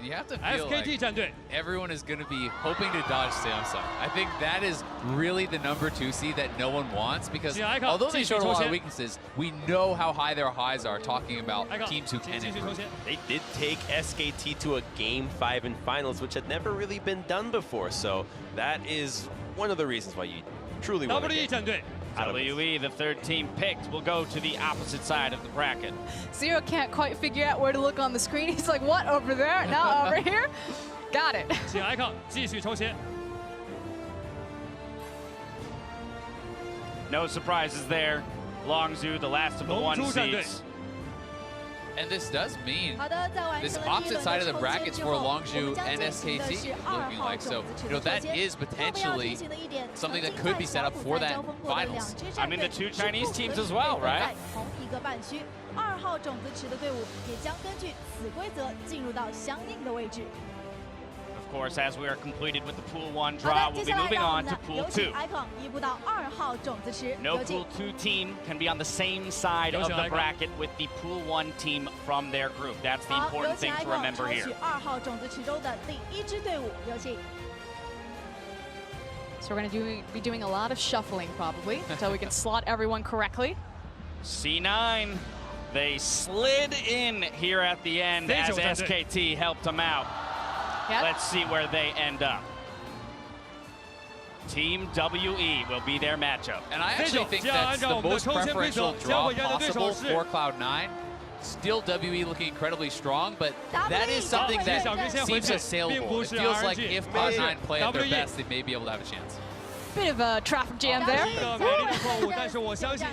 You have to feel SKT 战队 like everyone is going to be hoping to dodge Samsung. I think that is really the number 2 seed that no one wants, because although they showed a lot of weaknesses, we know how high their highs are, talking about teams who can improve. They did take SKT to a Game 5 in finals, which had never really been done before. So that is one of the reasons why you truly want to WE 战队 WE, the third team picked, will go to the opposite side of the bracket. Zero can't quite figure out where to look on the screen. He's like, what, over there? No, over here? Got it. 请 Icon 继续抽签。 No surprises there. Longzhu, the last of the one seeds. And this does mean this opposite side of the brackets for Longzhu and SKT looking like. So, you know, that is potentially something that could be set up for that finals. I mean, the two Chinese teams as well, right? Of course, as we are completed with the Pool 1 draw, we'll be moving on to Pool 2. No Pool 2 team can be on the same side of the bracket with the Pool 1 team from their group. That's the important thing to remember here. So we're going to be doing a lot of shuffling, probably, so we can slot everyone correctly. C9, they slid in here at the end as SKT helped them out. Yep. Let's see where they end up. Team WE will be their matchup. And I actually think that's the most preferential draw possible for Cloud9. Still WE looking incredibly strong, but that is something that seems assailable. It feels like if Cloud9 play at their best, they may be able to have a chance. Bit of a traffic jam there.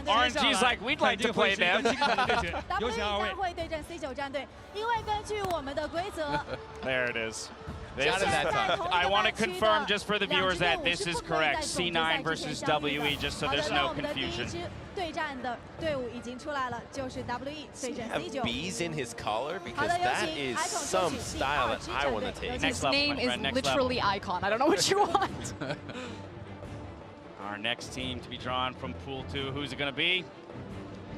RNG's like, we'd like to play them. There it is. I want to confirm just for the viewers that this is correct. C9 versus WE, just so there's no confusion. Have bees in his collar? Because that is some style that I want to take. His name is literally Icon. I don't know what you want. Our next team to be drawn from Pool 2, who's it going to be?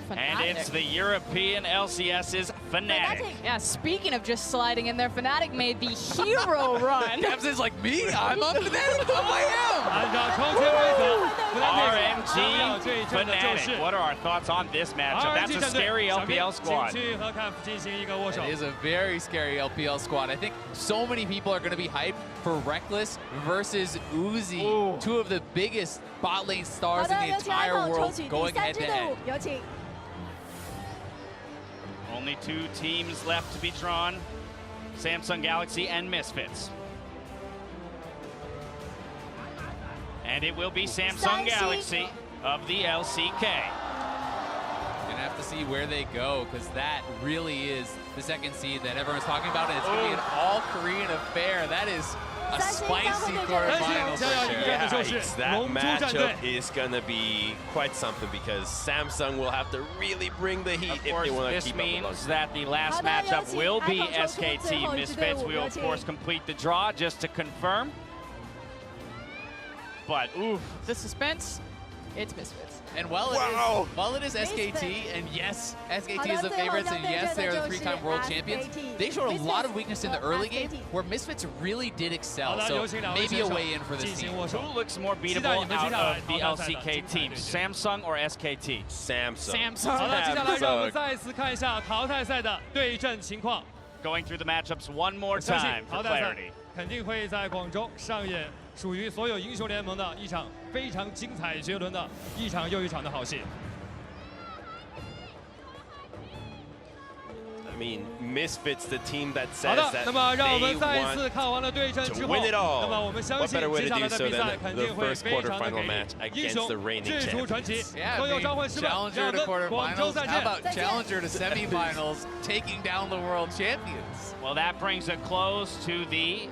Fnatic. And it's the European LCS's Fnatic. Yeah, speaking of just sliding in there, Fnatic made the hero run. Caps is like, me? I'm on Fnatic? Oh, I am! RNG Fnatic. What are our thoughts on this matchup? That's a scary LPL squad. It is a very scary LPL squad. I think so many people are going to be hyped for Reckless versus Uzi, two of the biggest bot lane stars in the entire world, going head-to-head. Only two teams left to be drawn, Samsung Galaxy and Misfits. And it will be Samsung Galaxy of the LCK. Gonna have to see where they go, because that really is the second seed that everyone's talking about, and it's going to be an all-Korean affair. That is a spicy quarterfinals right there. Yikes, that matchup is going to be quite something because Samsung will have to really bring the heat if they want to keep up. This means that the last matchup will be SKT Misfits. We will, of course, complete the draw just to confirm. But, oof. The suspense, it's Misfits. And while it is SKT, and yes, SKT is the favorites, and yes, they are the 3-time world champions, they showed a lot of weakness in the early game where Misfits really did excel. So maybe a way in for this team. Who looks more beatable out of the LCK teams, Samsung or SKT? Samsung. 好的，接下来让我们再一次看一下淘汰赛的对阵情况。 Going through the matchups one more time for clarity. 肯定会在广州上演属于所有英雄联盟的一场非常精彩绝伦的一场又一场的好戏。 I mean, Misfits, the team that 好 says 的， that 那么让我 they 们再一次 want 看完了对阵 to 之后， win it 那 all. 么我们相 What 信 better way 接 to 下来 do 的 so 比赛 than 肯 the 定会 first 非常的 quarterfinal 给 match 英 against 雄 the reigning 制出传奇。 Yeah, 所 I 有 mean, 召唤师们， challenger 让我 to 们广州 quarterfinals. 再 How 见。 about challenger to semifinals, taking down the world champions? Well, that brings a close to the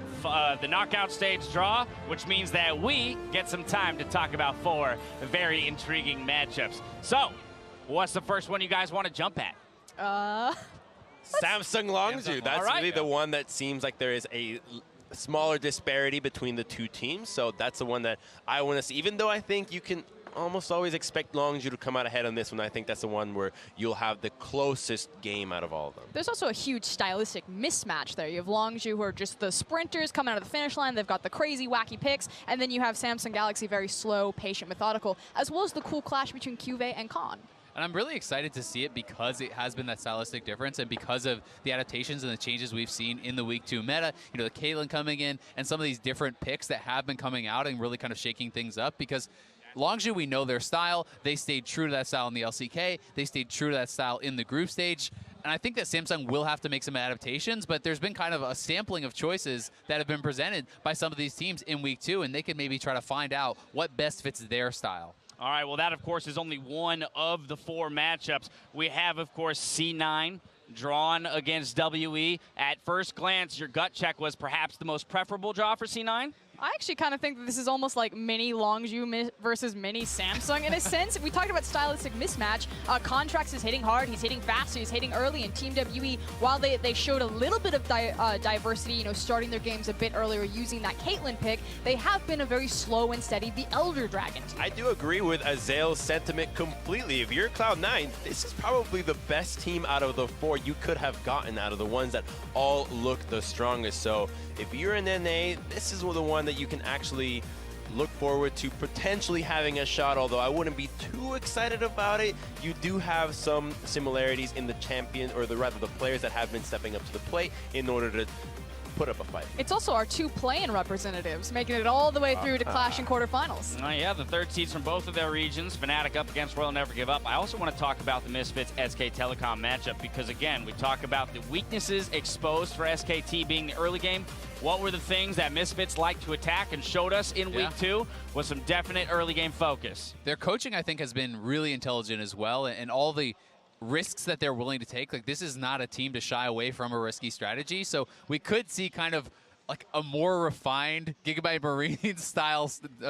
knockout stage draw, which means that we get some time to talk about 4 very intriguing matchups. So, what's the first one you guys want to jump at? Samsung Longzhu. That's right. really the one that seems like there is a smaller disparity between the two teams. So that's the one that I want to see. Even though I think you can almost always expect Longzhu to come out ahead on this one, I think that's the one where you'll have the closest game out of all of them. There's also a huge stylistic mismatch there. You have Longzhu, who are just the sprinters coming out of the finish line. They've got the crazy, wacky picks. And then you have Samsung Galaxy, very slow, patient, methodical, as well as the cool clash between Cuvée and Khan. And I'm really excited to see it because it has been that stylistic difference and because of the adaptations and the changes we've seen in the Week 2 meta. You know, the Caitlyn coming in and some of these different picks that have been coming out and really kind of shaking things up because Longzhu, we know their style. They stayed true to that style in the LCK. They stayed true to that style in the group stage. And I think that Samsung will have to make some adaptations, but there's been kind of a sampling of choices that have been presented by some of these teams in Week 2, and they can maybe try to find out what best fits their style. All right, well, that, of course, is only one of the 4 matchups. We have, of course, C9 drawn against WE. At first glance, your gut check was perhaps the most preferable draw for C9? I actually kind of think that this is almost like mini Longzhu versus mini Samsung in a sense. We talked about stylistic mismatch. Contracts is hitting hard, he's hitting fast, he's hitting early, and Team WE, while they showed a little bit of diversity, you know, starting their games a bit earlier using that Caitlyn pick, they have been a very slow and steady, the Elder Dragon team. I do agree with Azael's sentiment completely. If you're Cloud9, this is probably the best team out of the 4 you could have gotten out of the ones that all look the strongest. So if you're an NA, this is the one that you can actually look forward to potentially having a shot, although I wouldn't be too excited about it. You do have some similarities in the champion, or rather the players that have been stepping up to the plate in order to put up a fight. It's also our 2 play-in representatives, making it all the way through to Clash in quarterfinals. Yeah, the 3rd seeds from both of their regions. Fnatic up against Royal Never Give Up. I also want to talk about the Misfits SK Telecom matchup because, again, we talk about the weaknesses exposed for SKT being the early game. What were the things that Misfits like to attack and showed us in Week 2 was some definite early game focus. Their coaching, I think, has been really intelligent as well, and all the risks that they're willing to take. Like, this is not a team to shy away from a risky strategy. So we could see kind of like a more refined Gigabyte Marine style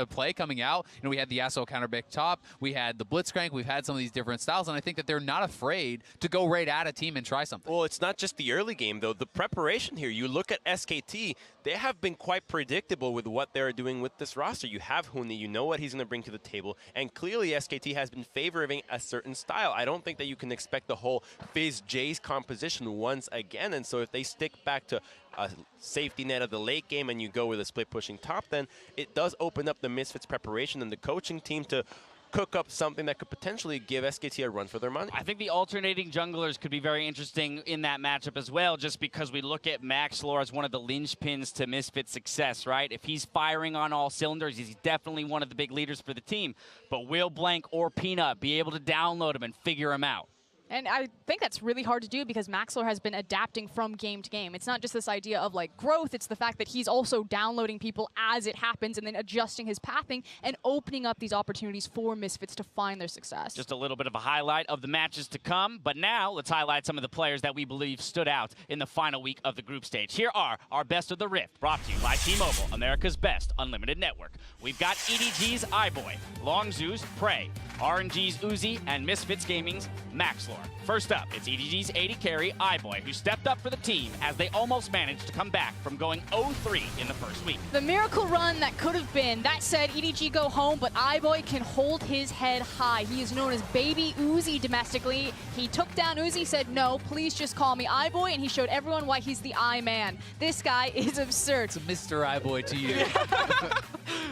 play coming out. You know, we had the Yasuo counter back top, we had the Blitzcrank, we've had some of these different styles, and I think that they're not afraid to go right at a team and try something. Well, it's not just the early game, though. The preparation here, you look at SKT, they have been quite predictable with what they're doing with this roster. You have Huni, you know what he's going to bring to the table, and clearly SKT has been favoring a certain style. I don't think that you can expect the whole Fizz Jace composition once again, and so if they stick back to a safety net of the late game and you go with a split pushing top, then it does open up the Misfits preparation and the coaching team to cook up something that could potentially give SKT a run for their money. I think the alternating junglers could be very interesting in that matchup as well, just because we look at Max Lore as one of the linchpins to Misfits' success, right? If he's firing on all cylinders, he's definitely one of the big leaders for the team. But will Blank or Peanut be able to download him and figure him out? And I think that's really hard to do because Maxlor has been adapting from game to game. It's not just this idea of like growth, it's the fact that he's also downloading people as it happens and then adjusting his pathing and opening up these opportunities for Misfits to find their success. Just a little bit of a highlight of the matches to come, but now let's highlight some of the players that we believe stood out in the final week of the group stage. Here are our best of the Rift, brought to you by T-Mobile, America's best unlimited network. We've got EDG's iBoy, Longzhu's Prey, RNG's Uzi, and Misfits Gaming's Maxlor. First up, it's EDG's AD carry, iBoy, who stepped up for the team as they almost managed to come back from going 0-3 in the first week. The miracle run that could have been. That said, EDG go home, but iBoy can hold his head high. He is known as Baby Uzi domestically. He took down Uzi, said, no, please just call me iBoy, and he showed everyone why he's the I-Man. This guy is absurd. It's a Mr. iBoy to you.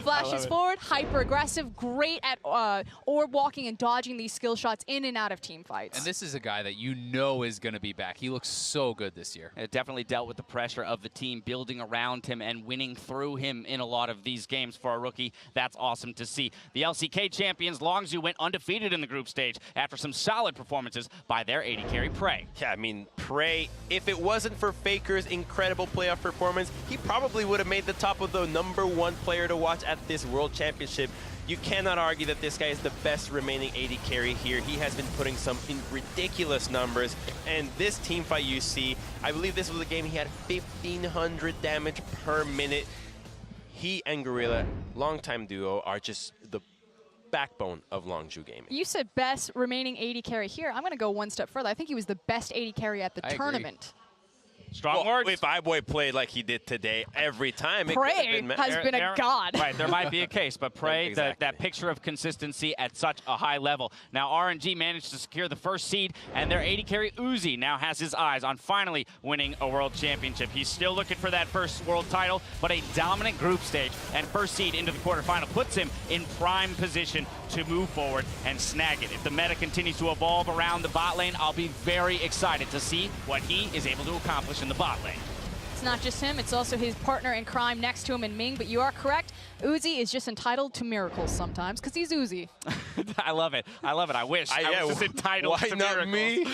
Flashes forward, hyper-aggressive, great at orb walking and dodging these skill shots in and out of team fights. And this is a guy that you know is going to be back. He looks so good this year. It definitely dealt with the pressure of the team building around him and winning through him in a lot of these games for a rookie. That's awesome to see. The LCK champions, Longzhu, went undefeated in the group stage after some solid performances by their AD carry, Prey. Yeah, I mean, Prey, if it wasn't for Faker's incredible playoff performance, he probably would have made the top of the #1 player to watch at this World Championship. You cannot argue that this guy is the best remaining AD carry here. He has been putting some ridiculous numbers. And this team fight you see, I believe this was a game he had 1,500 damage per minute. He and Gorilla, longtime duo, are just the backbone of Longzhu Gaming. You said best remaining AD carry here. I'm going to go one step further. I think he was the best AD carry at the tournament. Strong words. If iBoy played like he did today every time, it Prey has been a god. Right, there might be a case, but Prey, exactly. that picture of consistency at such a high level. Now RNG managed to secure the first seed, and their AD carry Uzi now has his eyes on finally winning a world championship. He's still looking for that first world title, but a dominant group stage and first seed into the quarterfinal puts him in prime position to move forward and snag it. If the meta continues to evolve around the bot lane, I'll be very excited to see what he is able to accomplish in the bot lane. It's not just him, it's also his partner in crime next to him in Ming, but you are correct. Uzi is just entitled to miracles sometimes, because he's Uzi. I love it. I love it. I wish I was just entitled to miracles. Me?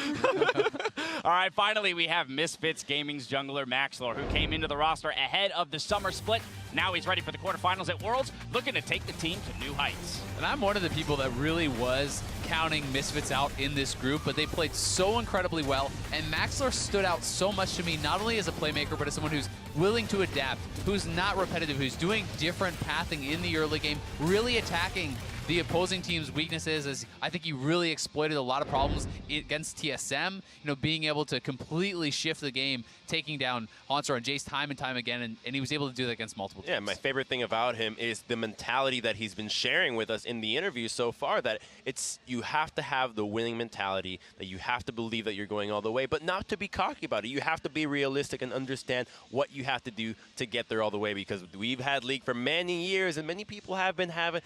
All right, finally we have Misfits Gaming's jungler Maxlor, who came into the roster ahead of the summer split. Now he's ready for the quarterfinals at Worlds, looking to take the team to new heights. And I'm one of the people that really was counting Misfits out in this group, but they played so incredibly well, and Maxlor stood out so much to me, not only as a playmaker, but as someone who's willing to adapt, who's not repetitive, who's doing different pathing in the early game, really attacking the opposing team's weaknesses. As I think he really exploited a lot of problems against TSM, you know, being able to completely shift the game, taking down Hansor and Jace time and time again, and he was able to do that against multiple teams. Yeah, my favorite thing about him is the mentality that he's been sharing with us in the interview so far, that it's you have to have the winning mentality, that you have to believe that you're going all the way, but not to be cocky about it. You have to be realistic and understand what you have to do to get there all the way, because we've had League for many years, and many people have been having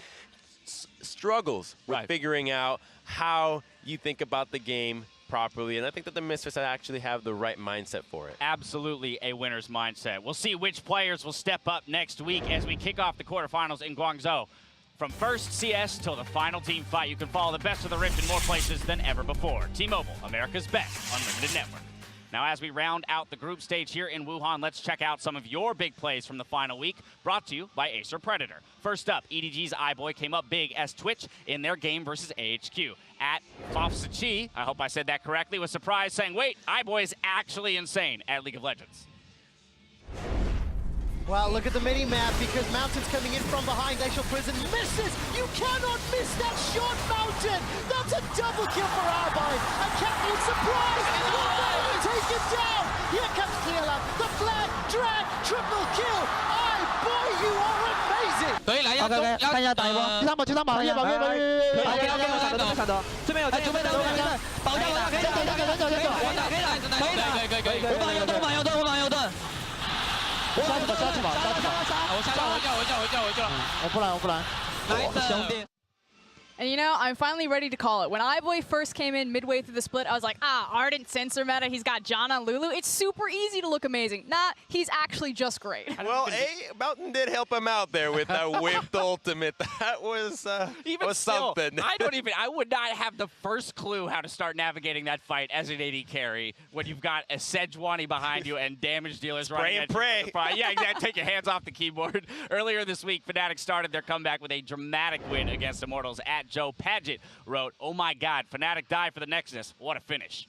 struggles with figuring out how you think about the game properly, and I think that the Misfits actually have the right mindset for it. Absolutely a winner's mindset. We'll see which players will step up next week as we kick off the quarterfinals in Guangzhou. From first CS till the final team fight, you can follow the best of the Rift in more places than ever before. T-Mobile, America's best unlimited network. Now, as we round out the group stage here in Wuhan, let's check out some of your big plays from the final week, brought to you by Acer Predator. First up, EDG's iBoy came up big as Twitch in their game versus AHQ. At Fofsachi, I hope I said that correctly, was surprised, saying, wait, iBoy is actually insane at League of Legends. Well, look at the mini-map, because Mountain's coming in from behind. Glacial Prison misses! You cannot miss that shot, Mountain! That's a double kill for iBoy! And Captain surprise! Will they take it down? Here comes Clearlap, the flag, drag, triple kill! iBoy, you are amazing! 可以来要看一下打一波，第三把，越保越闪的，这边有，准备的，保驾，可以走，可以，五把右盾。杀去吧！我下，我一下，我不然。来，兄弟。And you know, I'm finally ready to call it. When iBoy first came in midway through the split, I was like, Ardent Sensor meta, he's got Janna, Lulu. It's super easy to look amazing. Nah, he's actually just great. Well, Mountain did help him out there with that whipped ultimate. That was something. I would not have the first clue how to start navigating that fight as an AD carry when you've got a Sejuani behind you and damage dealers running at you. Pray. Yeah, exactly. Take your hands off the keyboard. Earlier this week, Fnatic started their comeback with a dramatic win against Immortals at Joe Paget wrote, "Oh my God, Fnatic died for the Nexus. What a finish."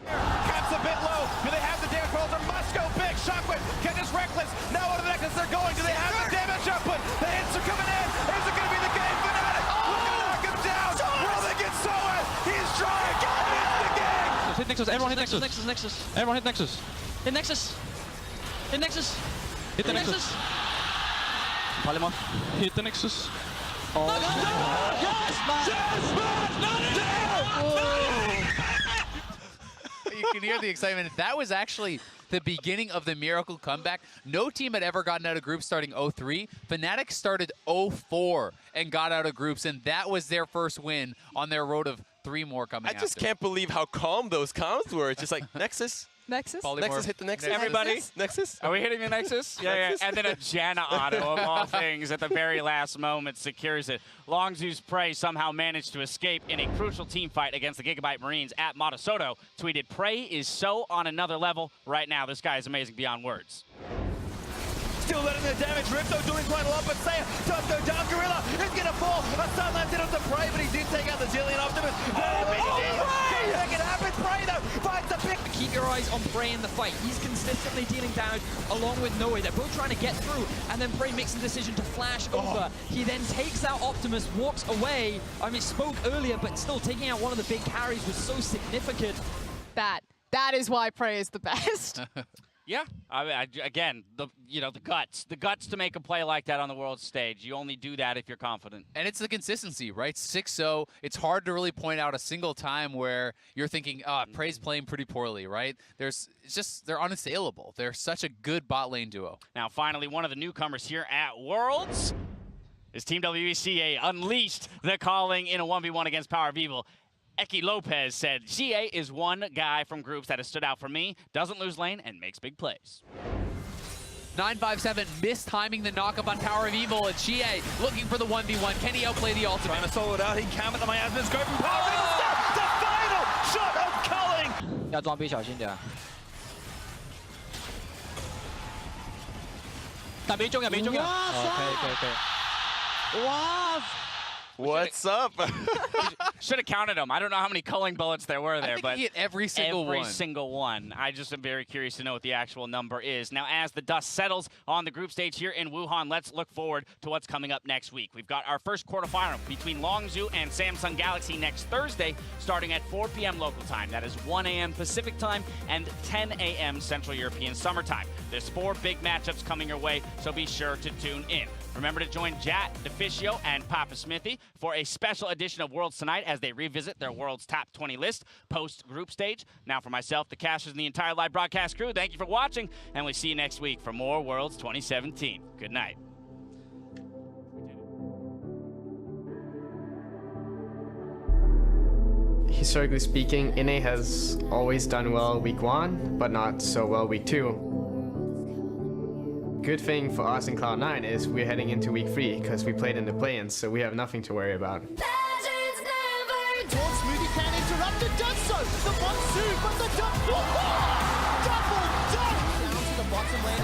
Caps a bit low. Do they have the damage roller? Must go big. Shockwave. Kenya's reckless. Now on to the Nexus they're going. Do they have the damage output? The hits are coming in. Is it going to be the game? Fnatic looking to knock him down. Will they get Soa? He's trying. It's the game. Hit Nexus. Everyone hit Nexus. Nexus. Everyone hit Nexus. Hit Nexus. Hit Nexus. Hit the Nexus. Hit the Nexus. Oh. You can hear the excitement. That was actually the beginning of the miracle comeback. No team had ever gotten out of groups starting 0-3. Fnatic started 0-4 and got out of groups, and that was their first win on their road of 3 more coming after. I just can't believe how calm those comms were. It's just like, Nexus. Nexus? Nexus, hit the Nexus. Everybody? Nexus? Are we hitting the Nexus? Yeah. And then a Janna auto of all things at the very last moment secures it. Longzhu's Prey somehow managed to escape in a crucial team fight against the Gigabyte Marines at Motosoto. Tweeted, "Prey is so on another level right now. This guy is amazing beyond words." Still letting the damage. Ripto doing quite a lot, but Saya does go down. Gorilla is going to fall. A stun landed on the Prey, but he did take out the Zillion Optimus. Make it happen. Prey, though, finds the pick. Keep your eyes on Prey in the fight. He's consistently dealing damage along with Noe. They're both trying to get through, and then Prey makes the decision to flash over. He then takes out Optimus, walks away. I mean, spoke earlier, but still taking out one of the big carries was so significant. That is why Prey is the best. Yeah, again, the guts to make a play like that on the world stage. You only do that if you're confident. And it's the consistency, right? 6-0. It's hard to really point out a single time where you're thinking, Prey's playing pretty poorly, right? They're unassailable. They're such a good bot lane duo. Now, finally, one of the newcomers here at Worlds is Team WECA unleashed the calling in a 1v1 against Power of Evil. Eki Lopez said, "CA is one guy from groups that has stood out for me, doesn't lose lane, and makes big plays." 957 mistiming the knockup on Power of Evil, and Chie looking for the 1v1. Can he outplay the ultimate? Trying to solo it out. He can, but the miasmas go from Power of Evil. Stop the final shot of culling. 要装逼小心点。但没中呀，没中呀。可以。哇！ What's up? Should have counted them. I don't know how many culling bullets there were there, but he hit every single one. I just am very curious to know what the actual number is. Now, as the dust settles on the group stage here in Wuhan, let's look forward to what's coming up next week. We've got our first quarterfinal between Longzhu and Samsung Galaxy next Thursday, starting at 4 p.m. local time. That is 1 a.m. Pacific time and 10 a.m. Central European Summer Time. There's 4 big matchups coming your way, so be sure to tune in. Remember to join Jat, Deficio, and Papa Smithy for a special edition of Worlds Tonight as they revisit their Worlds Top 20 list post-group stage. Now for myself, the casters, and the entire live broadcast crew, thank you for watching, and we'll see you next week for more Worlds 2017. Good night. Historically speaking, NA has always done well week 1, but not so well week 2. Good thing for us in Cloud9 is we're heading into week 3 because we played in the play-ins, so we have nothing to worry about. Smoothie can interrupt it, does so. The monsoon, but the double dunk. Down to the bottom lane.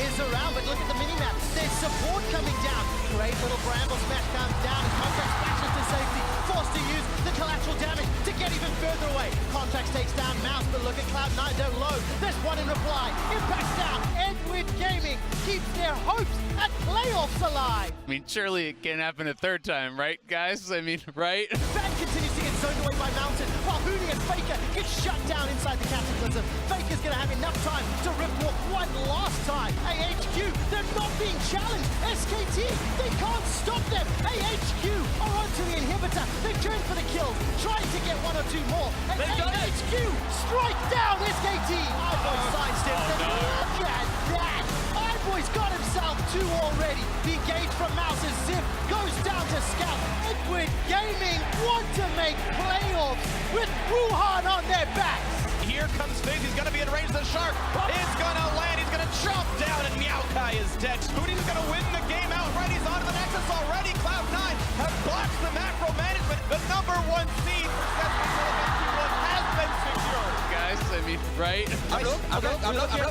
Is around, but look at the mini-map. There's support coming down. Great little bramble smash comes down and Contracts bashes to safety. Forced to use the collateral damage to get even further away. Contracts takes down Mouse, but look at Cloud9 down low. There's one in reply. Impact's down. Edward Gaming keeps their hopes at playoffs alive. I mean, surely it can happen a third time, right, guys? I mean, right? Van continues to get zoned away by Mountain, while Huni and Faker get shut down inside the Cataclysm. Faker's going to have enough time to rip-walk one last time. AHQ, they're not being challenged. SKT, they can't stop them. AHQ are onto the inhibitor. They turn for the kills, trying to get 1 or 2 more. And AHQ strike down SKT. iBoy sidesteps and look at that. iBoy's got himself 2 already. The engage from Mouse as Zip goes down to to scout. Liquid Gaming want to make playoffs with Wuhan on their backs. Here comes FaZe, he's gonna be in range of the Shark. It's gonna land, he's gonna chomp down, and Maokai is dead. Huni's gonna win the game outright, he's onto the Nexus already. Cloud9 have blocked the macro management. The #1 seed for SKT Telecom has been secured. Guys, I mean, right? I'm looking.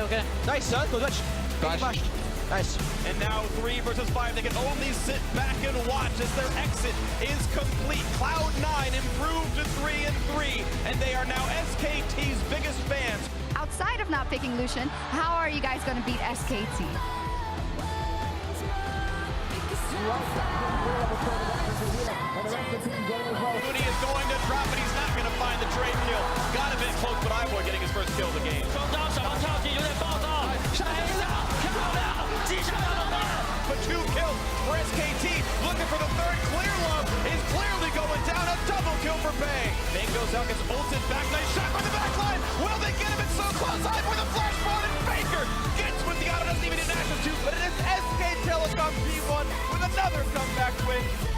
Okay. Nice, son. Go Twitch. Flash. Nice. And now 3 versus 5. They can only sit back and watch as their exit is complete. Cloud9 improved to 3-3, and they are now SKT's biggest fans. Outside of not picking Lucian, how are you guys going to beat SKT? Huni is going to drop, but he's not going to find the trade kill. Got a bit close, but iBoy getting his first kill of the game. But 2 kills for SKT, looking for the third. Clear Love is clearly going down. A double kill for Bay. Meiko's out, gets ulted back. Nice shot by the backline. Will they get him? It's so close. iBoy the flash ball, and Faker gets with the auto. Doesn't even need access to, but it is SK Telecom G1 with another comeback win.